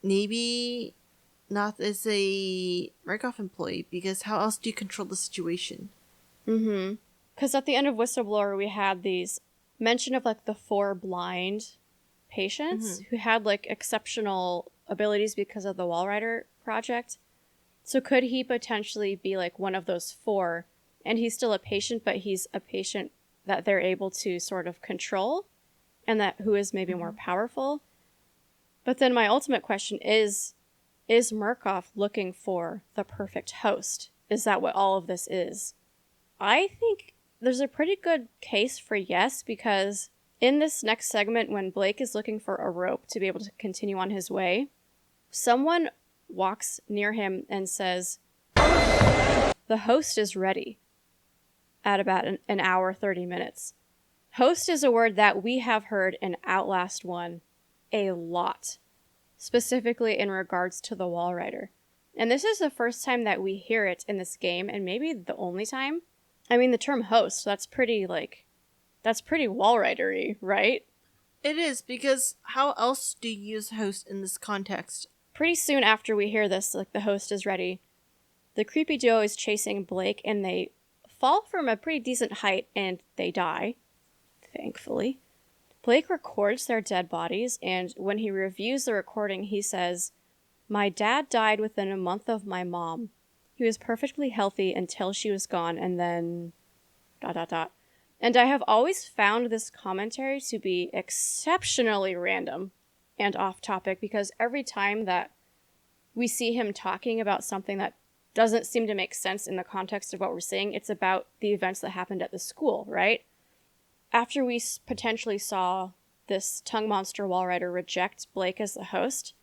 Maybe not as a Murkoff employee, because how else do you control the situation? Mm-hmm. Because at the end of Whistleblower, we had these mention of, like, the 4 blind patients who had, like, exceptional abilities because of the Wall Rider project. So could he potentially be, like, one of those 4, and he's still a patient, but he's a patient that they're able to sort of control, and that who is maybe more powerful? But then my ultimate question is Murkoff looking for the perfect host? Is that what all of this is? I think there's a pretty good case for yes, because in this next segment, when Blake is looking for a rope to be able to continue on his way, someone walks near him and says, "The host is ready," at about an hour, 30 minutes. Host is a word that we have heard in Outlast 1 a lot, specifically in regards to the Wall Rider. And this is the first time that we hear it in this game, and maybe the only time. I mean, the term host, that's pretty Wall Rider-y, right? It is, because how else do you use host in this context? Pretty soon after we hear this, like, the host is ready, the creepy duo is chasing Blake, and they fall from a pretty decent height, and they die, thankfully. Blake records their dead bodies, and when he reviews the recording, he says, "My dad died within a month of my mom. He was perfectly healthy until she was gone, and then... ... And I have always found this commentary to be exceptionally random and off-topic, because every time that we see him talking about something that doesn't seem to make sense in the context of what we're seeing, it's about the events that happened at the school, right? After we potentially saw this tongue monster wall rider reject Blake as the host,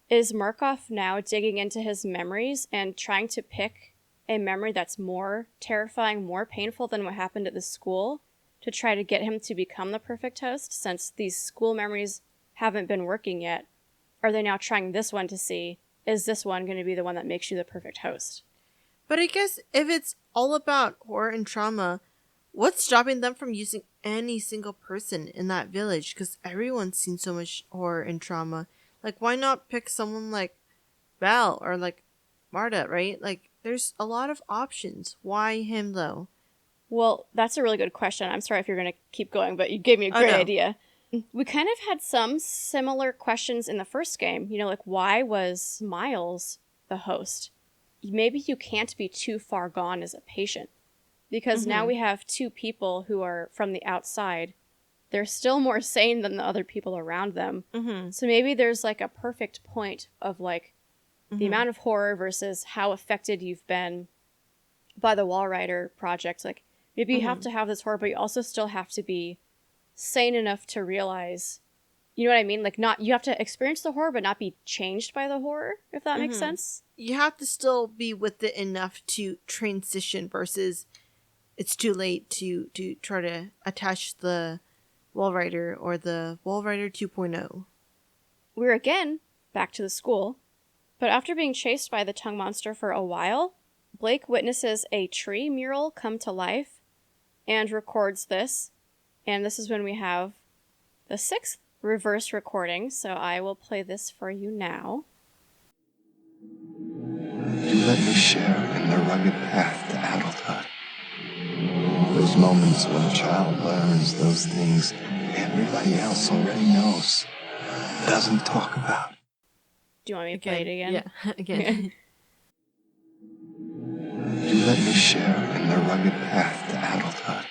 is Murkoff now digging into his memories and trying to pick a memory that's more terrifying, more painful than what happened at the school to try to get him to become the perfect host, since these school memories haven't been working yet? Are they now trying this one to see, is this one going to be the one that makes you the perfect host? But I guess if it's all about horror and trauma, what's stopping them from using any single person in that village? Because everyone's seen so much horror and trauma. Like, why not pick someone like Val or like Marta, right? Like, there's a lot of options. Why him, though? Well, that's a really good question. I'm sorry if you're going to keep going, but you gave me a great idea. We kind of had some similar questions in the first game. You know, like, why was Miles the host? Maybe you can't be too far gone as a patient, because now we have 2 people who are from the outside. They're still more sane than the other people around them. So maybe there's, like, a perfect point of, like, the amount of horror versus how affected you've been by the Wall Rider project. Like, maybe you have to have this horror, but you also still have to be sane enough to realize, you know what I mean? Like, not, you have to experience the horror, but not be changed by the horror, if that makes sense. You have to still be with it enough to transition, versus it's too late to try to attach the Wall Rider or the Wall Rider 2.0. We're again back to the school, but after being chased by the tongue monster for a while, Blake witnesses a tree mural come to life and records this. And this is when we have the 6th reverse recording, so I will play this for you now. You let me share in the rugged path to adulthood. Those moments when a child learns those things everybody else already knows, doesn't talk about. Do you want me to play it again? Yeah, again. You let me share in the rugged path to adulthood.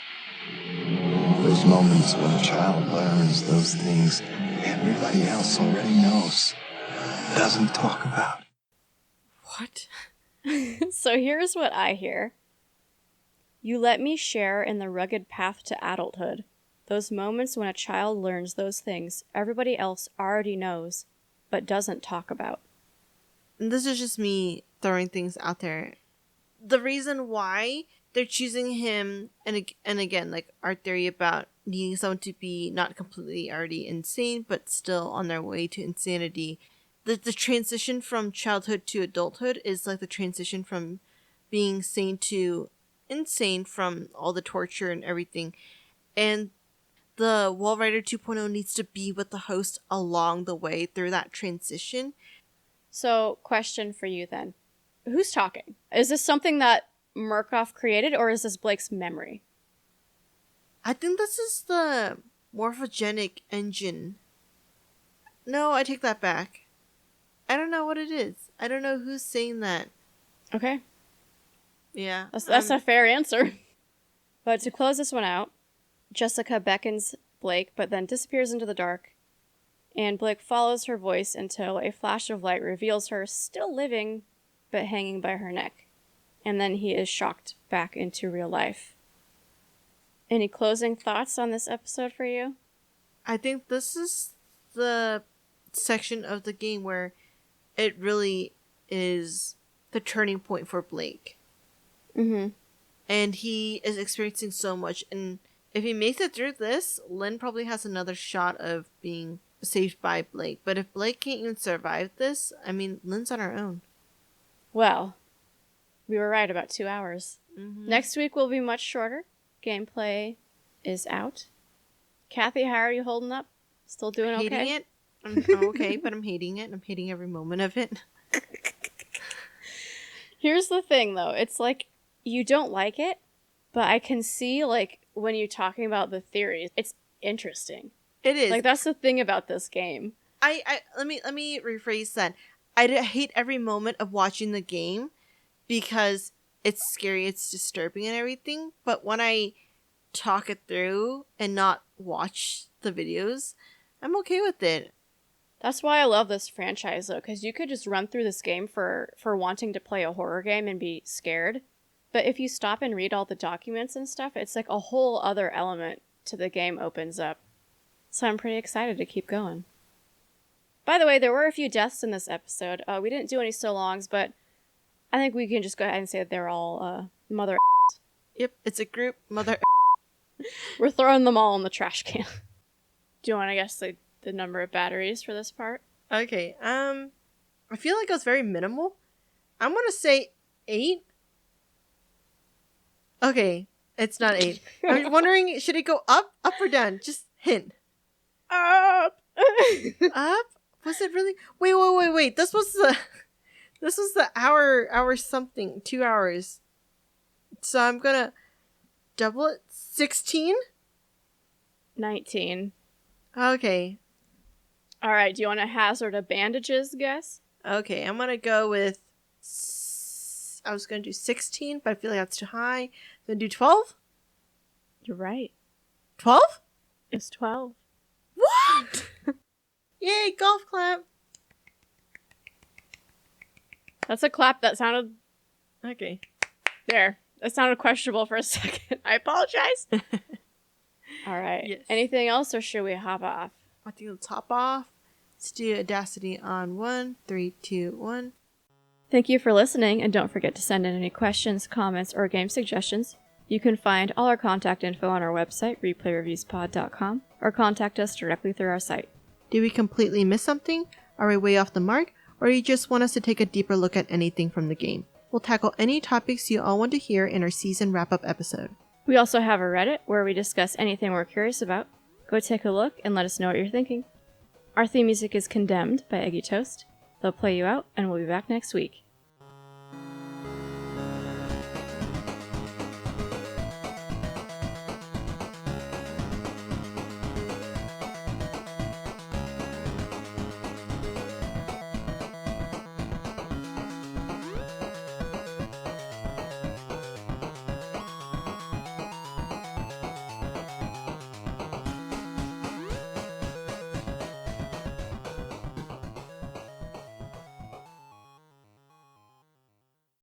Those Those moments when a child learns those things everybody else already knows, doesn't talk about. What? So here's what I hear. You let me share in the rugged path to adulthood. Those moments when a child learns those things everybody else already knows, but doesn't talk about. And this is just me throwing things out there. The reason why they're choosing him, and again, like our theory about needing someone to be not completely already insane, but still on their way to insanity. The transition from childhood to adulthood is like the transition from being sane to insane from all the torture and everything. And the Wall Rider 2.0 needs to be with the host along the way through that transition. So, question for you then. Who's talking? Is this something that Murkoff created, or is this Blake's memory? I think this is the morphogenic engine. No, I take that back. I don't know what it is. I don't know who's saying that. Okay. Yeah. That's a fair answer. But to close this one out, Jessica beckons Blake, but then disappears into the dark. And Blake follows her voice until a flash of light reveals her still living, but hanging by her neck. And then he is shocked back into real life. Any closing thoughts on this episode for you? I think this is the section of the game where it really is the turning point for Blake. Mm-hmm. And he is experiencing so much. And if he makes it through this, Lynn probably has another shot of being saved by Blake. But if Blake can't even survive this, I mean, Lynn's on her own. Well, we were right about 2 hours. Mm-hmm. Next week will be much shorter. Gameplay is out. Kathy, how are you holding up? Still doing okay? Hating it? I'm okay, but I'm hating it. I'm hating every moment of it. Here's the thing, though. It's like, you don't like it, but I can see, like, when you're talking about the theories, it's interesting. It is. Like, that's the thing about this game. Let me rephrase that. I hate every moment of watching the game because it's scary, it's disturbing and everything. But when I talk it through and not watch the videos, I'm okay with it. That's why I love this franchise, though, because you could just run through this game for wanting to play a horror game and be scared. But if you stop and read all the documents and stuff, it's like a whole other element to the game opens up. So I'm pretty excited to keep going. By the way, there were a few deaths in this episode. We didn't do any so-longs, but I think we can just go ahead and say that they're all mother. Yep, it's a group mother. We're throwing them all in the trash can. Do you want to guess the number of batteries for this part? Okay, I feel like it was very minimal. I'm gonna say 8. Okay, it's not 8. I'm wondering, should it go up or down? Just hint. Up! Up? Was it really? Wait. This was the hour something. 2 hours. So I'm gonna double it. 16? 19. Okay. Alright, do you want to hazard a bandages guess? Okay, I'm gonna go with... I was gonna do 16, but I feel like that's too high. I'm gonna do 12? You're right. 12? It's 12. What? Yay, golf clap. That's a clap that sounded... Okay. There. That sounded questionable for a second. I apologize. Alright. Yes. Anything else, or should we hop off? I think let's hop off. Let's do Audacity on 1, 3, 2, 1. Thank you for listening, and don't forget to send in any questions, comments, or game suggestions. You can find all our contact info on our website, replayreviewspod.com, or contact us directly through our site. Did we completely miss something? Are we way off the mark? Or you just want us to take a deeper look at anything from the game? We'll tackle any topics you all want to hear in our season wrap-up episode. We also have a Reddit where we discuss anything we're curious about. Go take a look and let us know what you're thinking. Our theme music is Condemned by Eggy Toast. They'll play you out, and we'll be back next week.